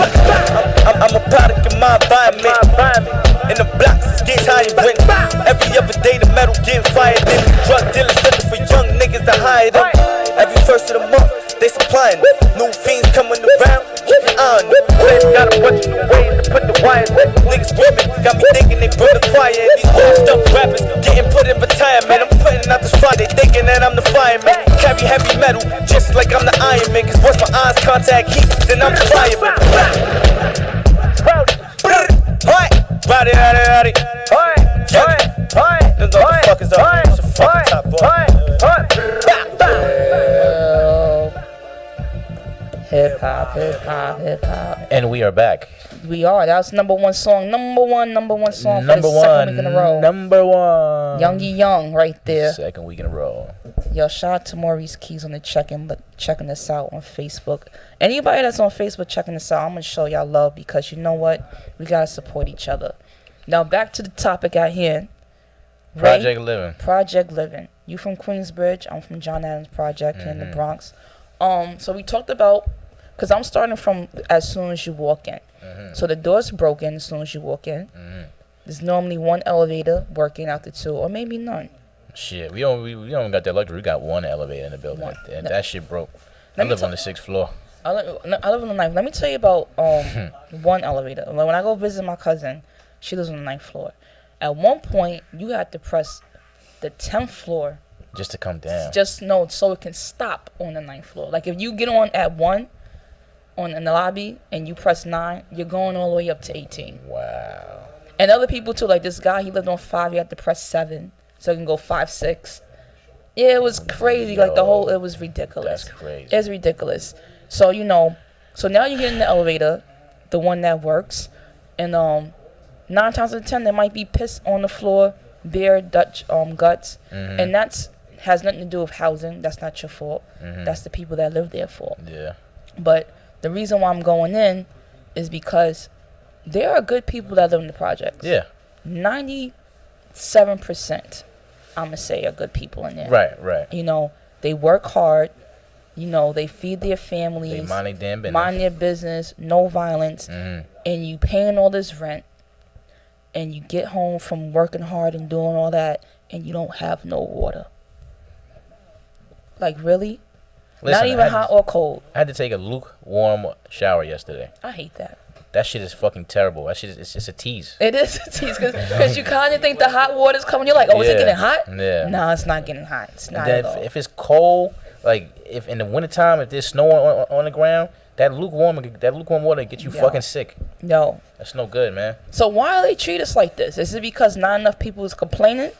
F: I'm a product of my environment. In the blocks, it's getting higher rent. Every other day, the metal getting fired. Then drug dealers looking for young niggas to hire them. Every first of the month, they supplying them. New fiends coming around, keep your eye on them. They got a bunch of new ways to put the wires in. Niggas women got me thinking they brought the choir. These washed up rappers getting put in retirement. I'm putting out this fire, they thinking that I'm the fireman. Carry heavy metal, just like I'm the Iron Man. Cause once my eyes contact heat, then I'm the fireman. Rowdy, rowdy, rowdy. Them motherfuckers up. It's a fucking top boy.
A: Hip hop, hip hop, hip hop.
J: And we are back.
A: We are. That was number one song. Number one song for the second week in a row.
J: Number one.
A: Youngie Young right there.
J: Second week in a row.
A: Yo, shout out to Maurice Keys on the checking this out on Facebook. Anybody that's on Facebook checking this out, I'm gonna show y'all love because you know what? We gotta support each other. Now back to the topic at hand.
J: Project Living.
A: Project Living. You from Queensbridge? I'm from John Adams Project here in the Bronx. So we talked about, because I'm starting from as soon as you walk in. So the door's broken as soon as you walk in. There's normally one elevator working out the two, or maybe none.
J: Shit, we don't got that luxury. We got one elevator in the building, and that shit broke. I live on the 6th floor.
A: I live on the 9th. Let me tell you about one elevator. Like when I go visit my cousin, she lives on the 9th floor. At one point, you have to press the 10th floor
J: just to come down.
A: So it can stop on the 9th floor. Like if you get on at 1 in the lobby and you press 9, you're going all the way up to 18.
J: Wow.
A: And other people too, like this guy, he lived on 5. You have to press 7 so you can go 5, 6. Yeah, it was crazy. Like it was ridiculous.
J: That's crazy.
A: It's ridiculous. So so now you get in the elevator, the one that works, and 9 times out of 10 there might be piss on the floor, bare Dutch guts, and that's has nothing to do with housing. That's not your fault. That's the people that live there fault.
J: Yeah.
A: But the reason why I'm going in is because there are good people that live in the projects.
J: Yeah.
A: 97%, I'm going to say, are good people in there.
J: Right.
A: They work hard. They feed their families.
J: They mind their damn business.
A: Mind their business. No violence. And you paying all this rent. And you get home from working hard and doing all that. And you don't have no water. Like, really? Not even hot or cold.
J: I had to take a lukewarm shower yesterday.
A: I hate that.
J: That shit is fucking terrible. That shit is, it's a tease.
A: It is a tease because you kind of think the hot water's coming. You're like, oh, is it getting hot?
J: Yeah.
A: Nah, it's not getting hot. It's not
J: And
A: at
J: then
A: all.
J: if it's cold, like if in the wintertime, if there's snow on the ground, that lukewarm water gets you fucking sick.
A: No.
J: That's no good, man.
A: So why do they treat us like this? Is it because not enough people is complaining?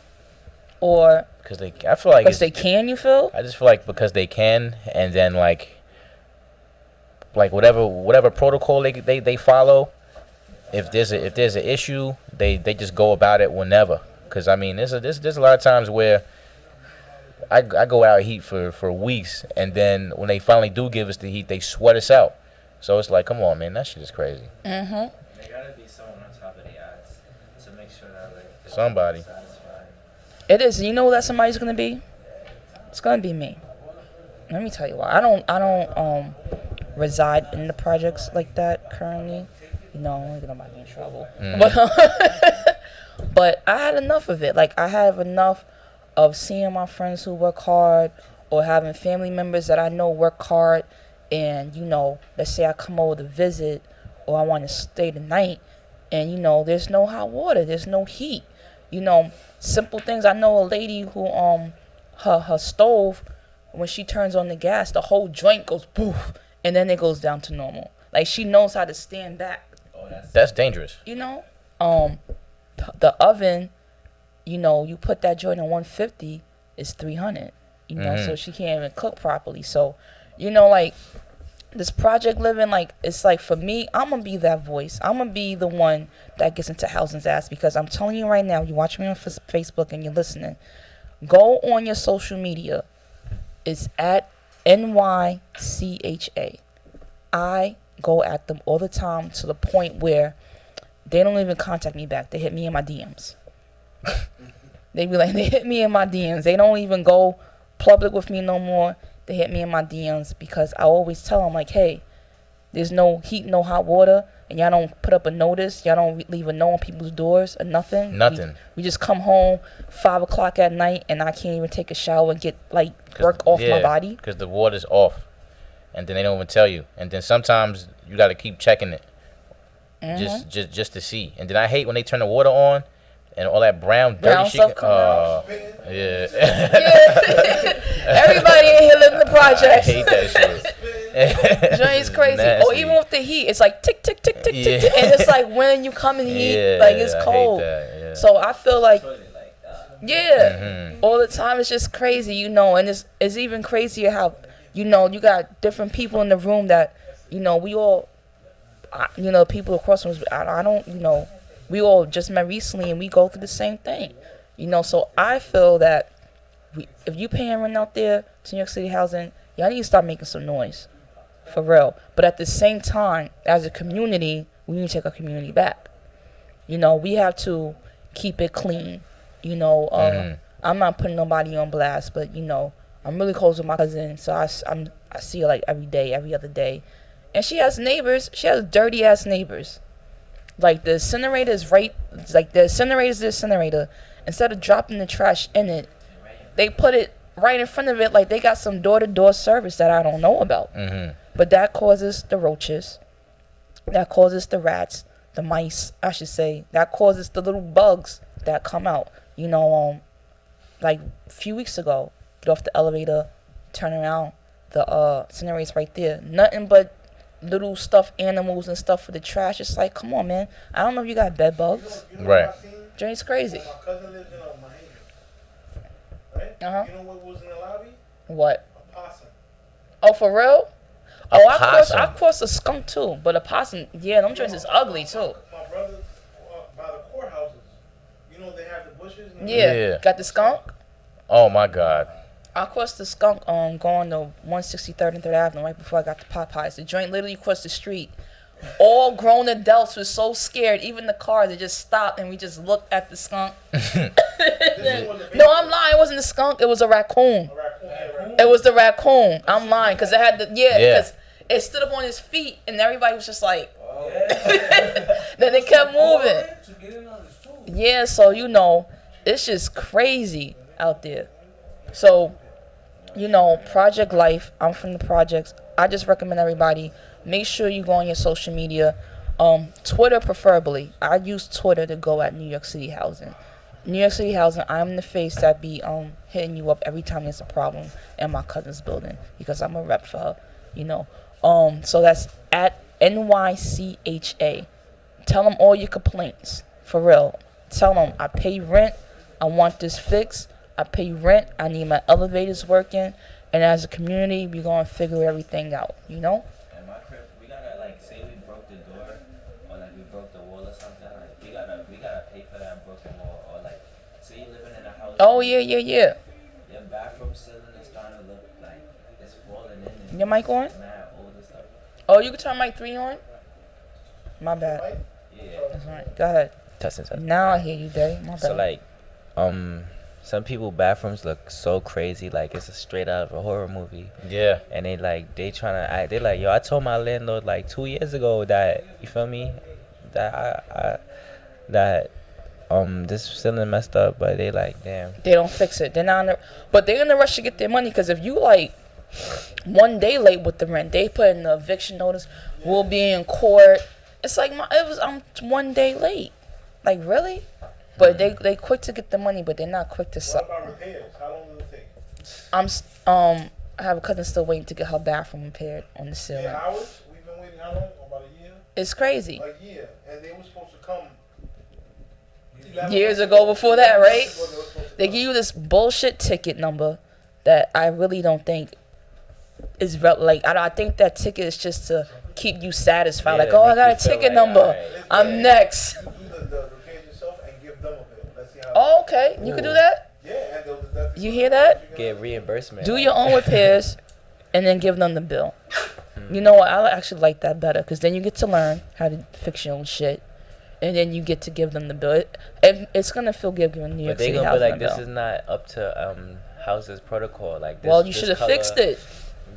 A: Or
J: I feel like
A: because they can, you feel?
J: I just feel like because they can, and then like whatever protocol they follow, if there's an issue, they just go about it whenever. Cause I mean, there's a lot of times where I go out heat for weeks, and then when they finally do give us the heat, they sweat us out. So it's like, come on, man, that shit is crazy.
B: There gotta be someone on top of the eyes to make sure that like
J: Somebody.
A: It is. You know who that somebody's gonna be? It's gonna be me. Let me tell you why. I don't reside in the projects like that currently. You know, I don't want to get nobody in trouble. But I had enough of it. Like I have enough of seeing my friends who work hard, or having family members that I know work hard, and you know, let's say I come over to visit, or I want to stay the night, and you know, there's no hot water, there's no heat. You know, simple things. I know a lady who her stove, when she turns on the gas, the whole joint goes poof, and then it goes down to normal. Like she knows how to stand back.
J: That's dangerous.
A: You know, the oven, you know, you put that joint on 150, it's 300. You know, so she can't even cook properly. So, you know, like this project living, like it's like for me, I'm gonna be that voice. I'm gonna be the one that gets into housing's ass, because I'm telling you right now, you watch me on Facebook and you're listening, go on your social media. It's at NYCHA. I go at them all the time, to the point where they don't even contact me back. They hit me in my DMs. They hit me in my DMs. They don't even go public with me no more. They hit me in my DMs, because I always tell them, like, hey, there's no heat, no hot water, and y'all don't put up a notice. Y'all don't leave a note on people's doors or nothing. We just come home 5 o'clock at night, and I can't even take a shower and get like work off my body.
J: Because the water's off, and then they don't even tell you. And then sometimes you got to keep checking it, just to see. And then I hate when they turn the water on, and all that brown dirty shit. Yeah.
A: Everybody in here living the projects.
J: I hate that shit.
A: Joint's crazy.
J: Nasty.
A: Or even with the heat, it's like tick, tick, tick, tick, tick, tick. And it's like when you come in the heat, like it's cold.
J: I hate that,
A: So I feel like, all the time it's just crazy, you know. And it's even crazier how, you know, you got different people in the room that, you know, we all, you know, people across from us, I don't, you know, we all just met recently and we go through the same thing, you know. So I feel that if you paying rent out there to New York City housing, y'all need to start making some noise, for real. But at the same time, as a community, we need to take our community back. You know, we have to keep it clean. You know, I'm not putting nobody on blast, but you know, I'm really close with my cousin, so I see her like every day, every other day, and she has neighbors. She has dirty ass neighbors. Like the incinerator is right, like the incinerator is the incinerator. Instead of dropping the trash in it, they put it right in front of it, like they got some door-to-door service that I don't know about. But that causes the roaches, that causes the rats, the mice, I should say, that causes the little bugs that come out. You know, like a few weeks ago, get off the elevator, turn around, the incinerator's right there. Nothing but little stuffed animals and stuff for the trash. It's like, come on, man. I don't know if you got bed bugs.
J: Right.
A: Johnny's crazy.
K: My cousin lives in Miami. Right? You know what was in the lobby?
A: What?
K: A possum.
A: Oh, for real?
J: A
A: I crossed a skunk too, but a possum, yeah, them joints is ugly too.
K: My brother, by the courthouses, you know they have the bushes.
A: Yeah. Got the skunk?
J: Oh my God.
A: I crossed the skunk going to 163rd and 3rd Avenue right before I got to Popeyes. The joint literally crossed the street. All grown adults were so scared, even the cars, they just stopped and we just looked at the skunk. No, I'm lying, it wasn't a skunk, it was a raccoon. It was the raccoon. I'm lying, because it had the, because it stood up on his feet and everybody was just like, then it kept moving. Yeah, so you know, it's just crazy out there. So, Project Life. I'm from the projects. I just recommend everybody make sure you go on your social media, Twitter preferably. I use Twitter to go at New York City Housing. New York City Housing. I'm the face that be hitting you up every time there's a problem in my cousin's building because I'm a rep for her. So that's at NYCHA. Tell them all your complaints for real. Tell them I pay rent. I want this fixed. I pay rent. I need my elevators working. And as a community, we're going to figure everything out,
B: In my crib, we gotta, say we broke the door or, we broke the wall or something. We gotta pay for that broken wall. Or, say you living in a house.
A: Oh, yeah.
B: Your bathroom ceiling is starting to look like it's falling in.
A: Your mic on?
B: Mad old and stuff.
A: Oh, you can turn mic 3 on? My bad.
B: Yeah.
A: That's right. Go ahead.
B: Testing.
A: Now I hear you, Day. My bad.
B: So, some people bathrooms look so crazy, like it's a straight out of a horror movie.
J: Yeah.
B: And they trying to act. They yo, I told my landlord 2 years ago that, you feel me, that this ceiling messed up, but they damn.
A: They don't fix it. They're not but they're in the rush to get their money because if you 1 day late with the rent, they put in the eviction notice. We'll be in court. It's I'm 1 day late. Really? But they quick to get the money, but they're not quick to sell.
K: What about repairs? How long does it take?
A: I have a cousin still waiting to get her bathroom repaired on the ceiling.
K: Yeah, hours? We've been waiting how long? About a year?
A: It's crazy.
K: A year, and they were supposed to come
A: years ago before that, right? They give you this bullshit ticket number that I really don't think is I think that ticket is just to keep you satisfied.
B: Yeah,
A: I got a ticket number.
B: Right.
A: I'm next.
K: You do the repairs yourself and give them a bill. Let's see how.
A: Oh, okay. You can do that?
K: Yeah, and they'll deduct.
A: You hear that?
B: Get reimbursement.
A: Do your own repairs and then give them the bill. You know what? I actually like that better because then you get to learn how to fix your own shit. And then you get to give them the bill. It's going to feel good giving New York City
B: But
A: Housing
B: they're going to be
A: this
B: this is not up to houses protocol.
A: Well, you should have fixed it.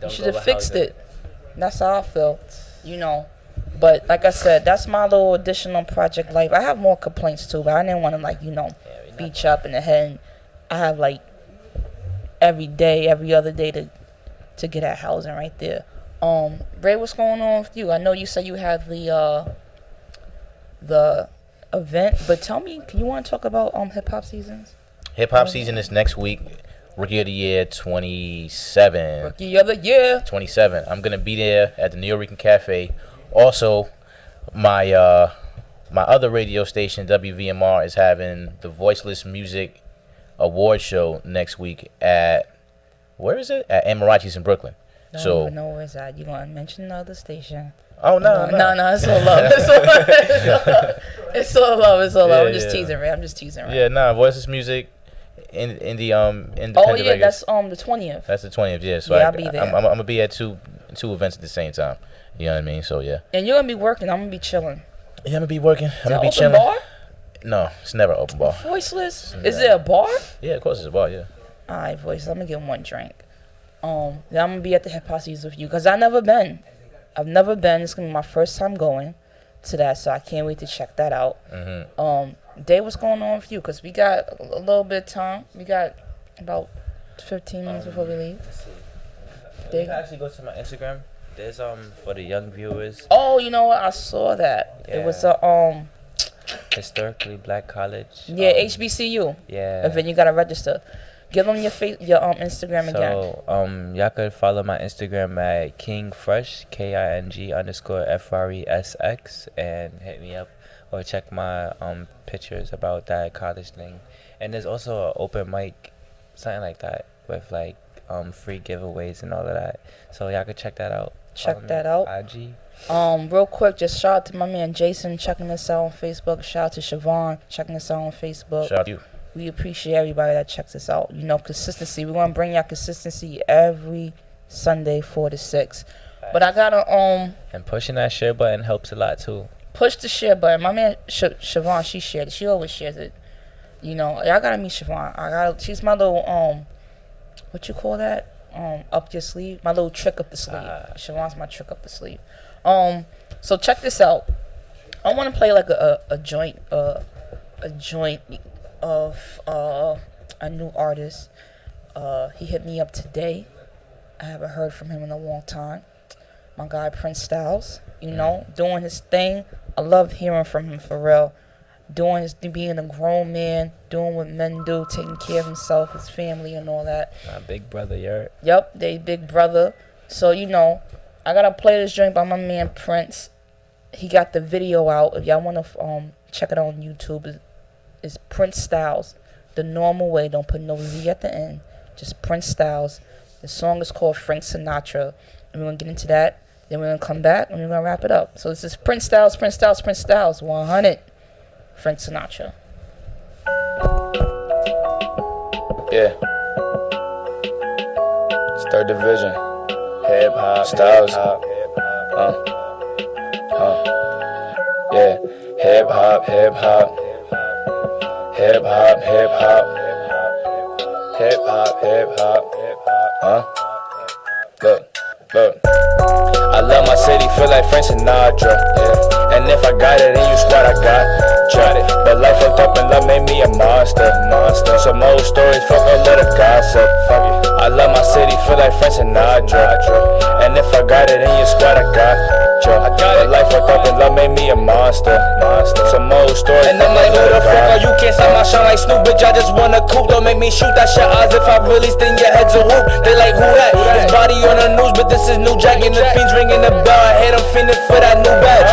A: You should have fixed it. That's how I feel. But like I said, that's my little additional Project Life. I have more complaints too, but I didn't want to beat you up in the head. And I have every other day to get at housing right there. Ray, what's going on with you? I know you said you had the event, but tell me, you want to talk about hip hop seasons?
J: Hip hop season is next week. Rookie of the Year 27.
A: Rookie of the Year
J: 27. I'm gonna be there at the New York Cafe. Also, my other radio station WVMR is having the Voiceless Music Award Show next week at where is it? At Amarachi's in Brooklyn.
A: I don't even know where it's at. You gonna mention the other station?
J: Oh no,
A: it's all love. It's all love. I'm just teasing, Ray.
J: Yeah, Voiceless Music in the independent.
A: Oh yeah, that's the 20th.
J: That's the 20th. Yeah, so
A: I'll be there.
J: I'm gonna be at two events at the same time. You know what I mean? So yeah.
A: And you're gonna be working. I'm gonna be chilling.
J: Yeah, I'm gonna be working. I'm gonna be
A: open
J: chilling.
A: Bar?
J: No, it's never open bar.
A: Voiceless? Is it a bar?
J: Yeah, of course it's a bar. Yeah.
A: All right, Voiceless. I'm gonna get one drink. Then I'm gonna be at the hip hop season with you because I've never been. It's gonna be my first time going to that, so I can't wait to check that out. Dave, what's going on with you? Because we got a little bit of time. We got about 15 minutes before we leave.
B: You can actually go to my Instagram. There's for the young viewers.
A: Oh, you know what? I saw that.
B: Yeah.
A: It was a
B: historically black college.
A: Yeah, HBCU.
B: Yeah.
A: And then you gotta register. Give them your Instagram again.
B: So y'all could follow my Instagram at KingFresh KING_FRESX and hit me up or check my pictures about that college thing. And there's also an open mic, something like that, with free giveaways and all of that. So y'all could check that out.
A: Check that out.
B: IG.
A: Real quick, just shout out to my man Jason checking us out on Facebook. Shout out to Siobhan checking us out on Facebook.
J: Shout out to you.
A: We appreciate everybody that checks us out. Consistency. We're gonna bring y'all consistency every Sunday 4 to 6. But I gotta
B: and pushing that share button helps a lot too.
A: Push the share button. My man Siobhan, she shared it. She always shares it. Y'all gotta meet Siobhan. She's my little what you call that? Up your sleeve. My little trick up the sleeve. Siobhan's my trick up the sleeve. So check this out. I want to play a joint of a new artist. He hit me up today. I haven't heard from him in a long time. My guy Prince Styles, doing his thing. I love hearing from him for real. Being a grown man, doing what men do, taking care of himself, his family, and all that.
B: My big brother, Yurt.
A: Yep, they big brother. So, I gotta play this joint by my man Prince. He got the video out. If y'all wanna check it out on YouTube, it's Prince Styles. The normal way. Don't put no Z at the end. Just Prince Styles. The song is called Frank Sinatra. And we're gonna get into that. Then we're gonna come back and we're gonna wrap it up. So this is Prince Styles, 100. Frank Sinatra.
F: Yeah. It's third division. Hip hop, Styles. Yeah. Hip hop, hip hop. Hip hop, hip hop. Hip hop, hip hop. Look. I love my city, feel like Frank Sinatra. Yeah. And if I got it, then you squad, I got it. But life fucked up and love made me a monster. Some old stories, fuck a little gossip. I love my city, feel like Frank Sinatra. And if I got it, then you squad, I got it. But life fucked up and love made me a monster. Some old stories. And I'm like, who the fuck are you? Can't stop my shine like Snoop, bitch. I just wanna coop. Don't make me shoot that shit odds if I really sting your head's a whoop. They like, who that? His body on the news, but this is New Jack. And the fiends ringing the bell. I hate them fiending for that new badge.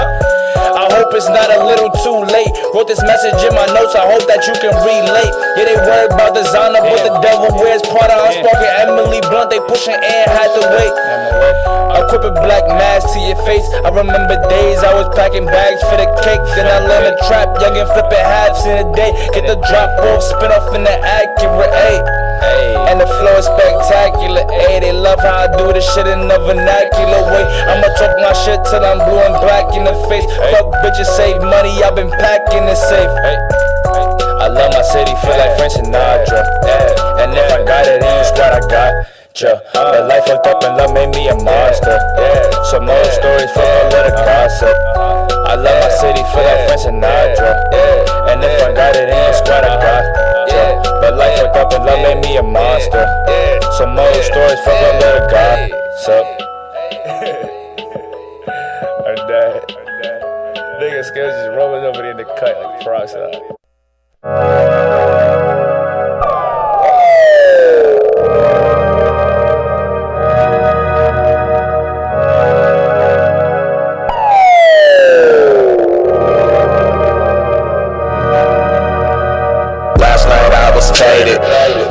F: I hope it's not a little too late. Wrote this message in my notes, I hope that you can relate. Yeah, they worried about designer, but the devil wears Prada. I'm sparking Emily Blunt, they pushing and had to wait. Equip a black mask to your face. I remember days I was packing bags for the cake. Then I learned a trap, young and flipping halves in a day. Get the drop off, spin off in the accurate, ayy. And the flow is spectacular, ayy. They love how I do this shit in a vernacular way. I'ma talk my shit till I'm blue and black in the face. Fuck bitches, save money, I've been packing the safe. I love my city, feel like Frank Sinatra. Yeah. And if I got it, then you squad, I got ya. But life fucked up and love made me a monster. Some old stories, fuck a little gossip. I love my city, feel like Frank Sinatra. And if I got it, then you squad, I got ya. But life fucked up and love made me a monster. Some old stories, fuck a little gossip. I'm dead. Nigga skills just rolling over there in the cut like frogs out. Last night I was faded.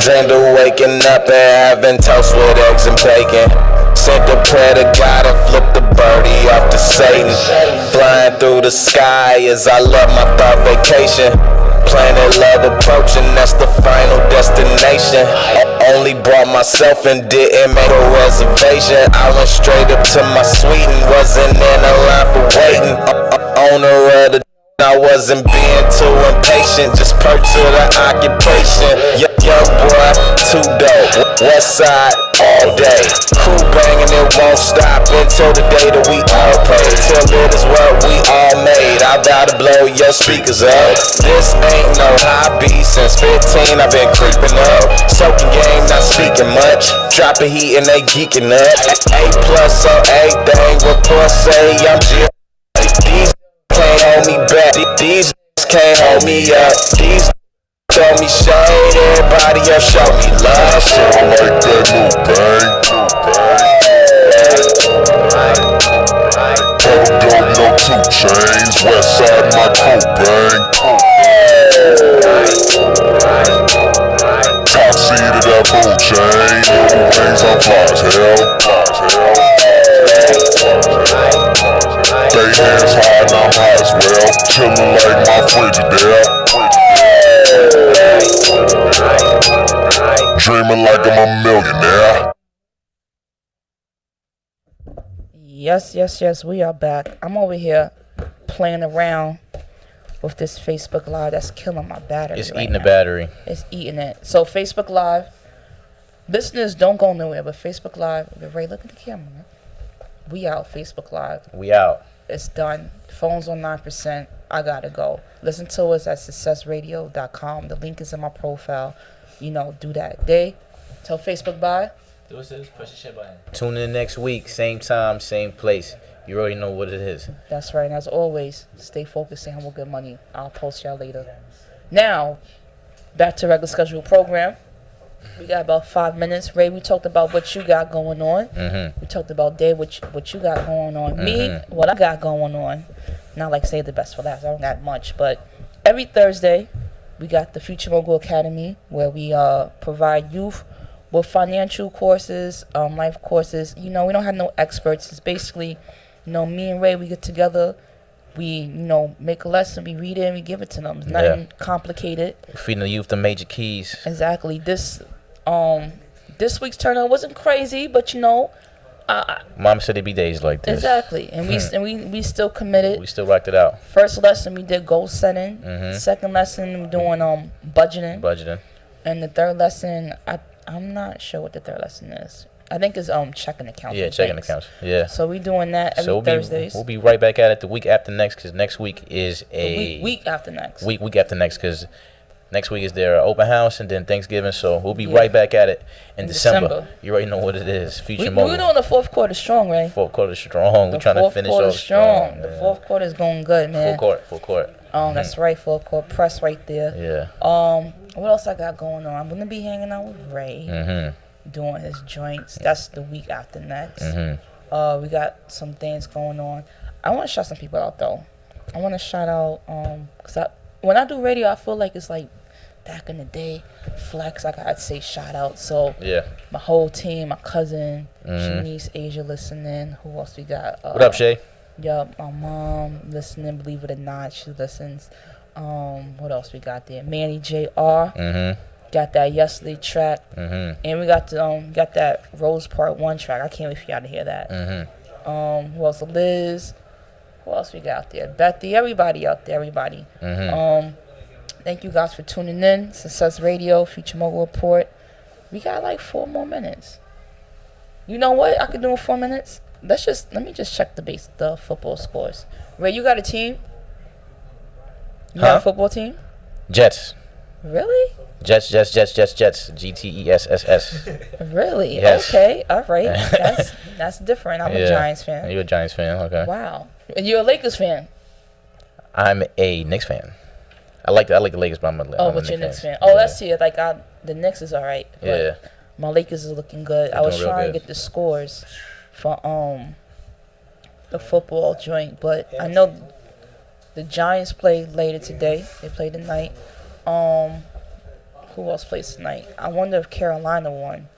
F: Dreamed of waking up and having toast with eggs and bacon. Sent a prayer to God and flipped the birdie off to Satan. Flying through the sky as I love my thought vacation. Planet love approaching, that's the final destination. Only brought myself and didn't make a reservation. I went straight up to my suite and wasn't in a line for waiting. Owner of the I wasn't being too impatient, just perk to the occupation. Young boy, too dope, west side, all day. Crew banging, it won't stop until the day that we all pay. Till it is what we all made. I vow to blow your speakers up. This ain't no hobby, since 15 I've been creeping up. Soaking game, not speaking much. Dropping heat and they geeking up. A+ on everything, reports say I'm G. These can't hold me back, these can't hold me up. These show me shade, everybody else show me love.
H: Sound like that new bang. Double no 2 chains, west side my crew bang. Top seeded that food chain, things on fly as hell. They hands high and I'm high as well. Chillin' like my Frigidaire. Dreaming like I'm a millionaire.
A: Yes, we are back. I'm over here playing around with this Facebook Live. That's killing my battery.
J: It's
A: right
J: eating
A: now.
J: the battery.
A: It's eating it. So Facebook Live, listeners, don't go nowhere. But Facebook Live, Ray, look at the camera, man. We out. Facebook Live.
J: We out.
A: It's done. Phone's on 9%. I gotta go. Listen to us at successradio.com. The link is in my profile. Do that. Tell Facebook bye.
B: Push the share button.
J: Tune in next week, same time, same place. You already know what it is.
A: That's right. And as always, stay focused, stay humble, good money. I'll post y'all later. Now, back to regular scheduled program. We got about 5 minutes. Ray, we talked about what you got going on.
J: Mm-hmm.
A: We talked about Dave, what you got going on. Me, what I got going on. Not like say the best for last. I don't got much. But every Thursday, we got the Future Mogul Academy, where we provide youth with financial courses, life courses. You know, we don't have no experts. It's basically, you know, me and Ray, we get together. We, you know, make a lesson, we read it, and we give it to them. It's nothing complicated.
J: Feeding the youth the major keys.
A: Exactly. This week's turnout wasn't crazy, but you know,
J: Mom said it'd be days like this.
A: Exactly. And we still committed.
J: We still rocked it out.
A: First lesson we did goal setting. Second lesson we're doing budgeting. And the third lesson, I'm not sure what the third lesson is. I think it's checking accounts.
J: Yeah, checking accounts. Yeah.
A: So we doing that every Thursdays.
J: We'll be right back at it the week after next, because next week is
A: week after next.
J: Week after next, because next week is their open house and then Thanksgiving. So we'll be right back at it in December. You already know what it is. Future Mogul.
A: We're doing the fourth quarter strong, right?
J: Fourth quarter strong. We're trying to finish off strong.
A: The fourth quarter is going good, man.
J: Full court.
A: That's right, full court press right there.
J: Yeah.
A: What else I got going on? I'm gonna be hanging out with Ray. Doing his joints. That's the week after next. We got some things going on. I want to shout some people out though. I want to shout out because when I do radio, I feel like it's like back in the day, flex. Like I'd say shout out. So my whole team, my cousin, Shanice, Asia listening. Who else we got?
J: What up, Shay?
A: Yup, my mom listening. Believe it or not, she listens. What else we got there? Manny Jr. Got that yesterday track, and we got that Rose Part 1 track. I can't wait for y'all to hear that. Who else? Liz. Who else we got out there? Bethy. Everybody out there. Everybody. Thank you guys for tuning in. Success Radio, Future Mogul Report. We got like 4 more minutes. You know what? I could do in 4 minutes. Let me just check the football scores. Ray, you got a team? You got a football team?
J: Jets.
A: Really?
J: Jets. GTESSS.
A: Really?
J: Yes.
A: Okay. All right. That's different. I'm a Giants fan.
J: You're a Giants fan. Okay.
A: Wow. And you're a Lakers fan.
J: I'm a Knicks fan. I like the Lakers, but I'm
A: but you're a Knicks fan. Oh, that's it. Like the Knicks is all right.
J: Yeah.
A: My Lakers is looking good. I was trying to get the scores for the football joint, but I know the Giants played later today. They played tonight. Who else plays tonight? I wonder if Carolina won.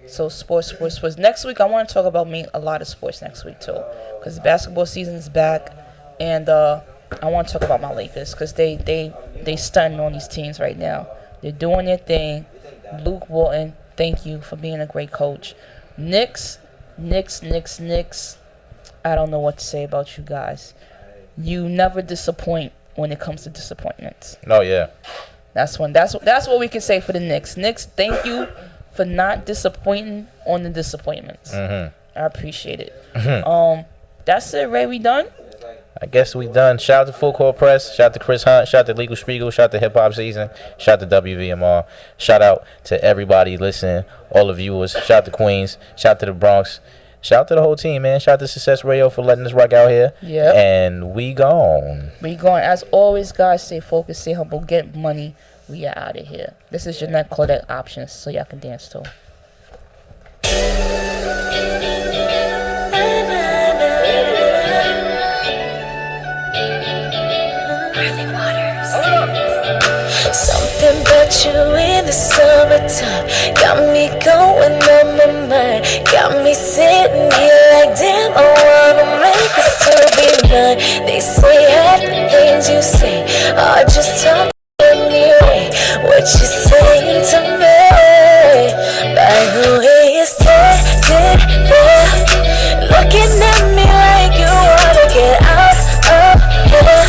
A: So sports. Next week, I want to talk about a lot of sports next week too, because the basketball season's back, and I want to talk about my Lakers because they stunning on these teams right now. They're doing their thing. Luke Walton, thank you for being a great coach. Knicks. I don't know what to say about you guys. You never disappoint when it comes to disappointments.
J: Oh yeah.
A: That's what we can say for the Knicks. Knicks, thank you for not disappointing on the disappointments. I appreciate it. That's it, Ray. We done?
J: I guess we done. Shout out to Full Court Press. Shout out to Chris Hunt. Shout out to Legal Spiegel. Shout out to Hip Hop Season. Shout out to WVMR. Shout out to everybody listening, all the viewers. Shout out to Queens. Shout out to the Bronx. Shout out to the whole team, man. Shout out to Success Radio for letting us rock out here.
A: Yeah.
J: And we gone.
A: As always, guys, stay focused, stay humble, get money. We are out of here. This is Jeanette Claudette Options, so y'all can dance too.
L: Something about you in the summertime got me going on my mind. Got me sitting here like damn, I wanna make this to be mine. They say half the things you say are just talk anyway. What you saying to me? By the way you standing there, looking at me like you wanna get out of here.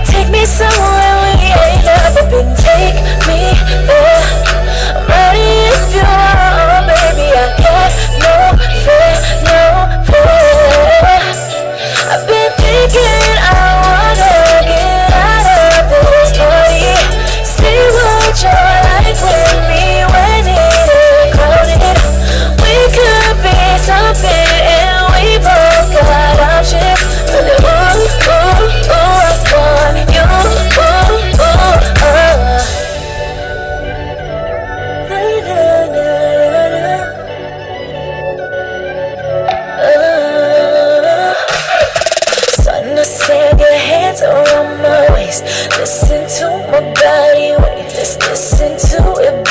L: Take me somewhere we ain't never been. Take me there. I'm ready if you are, baby. I got no fear, no fear. I've been thinking I wanna get out of this party. See what you're like with me. waist. Listen to my body wave. Let's listen to it.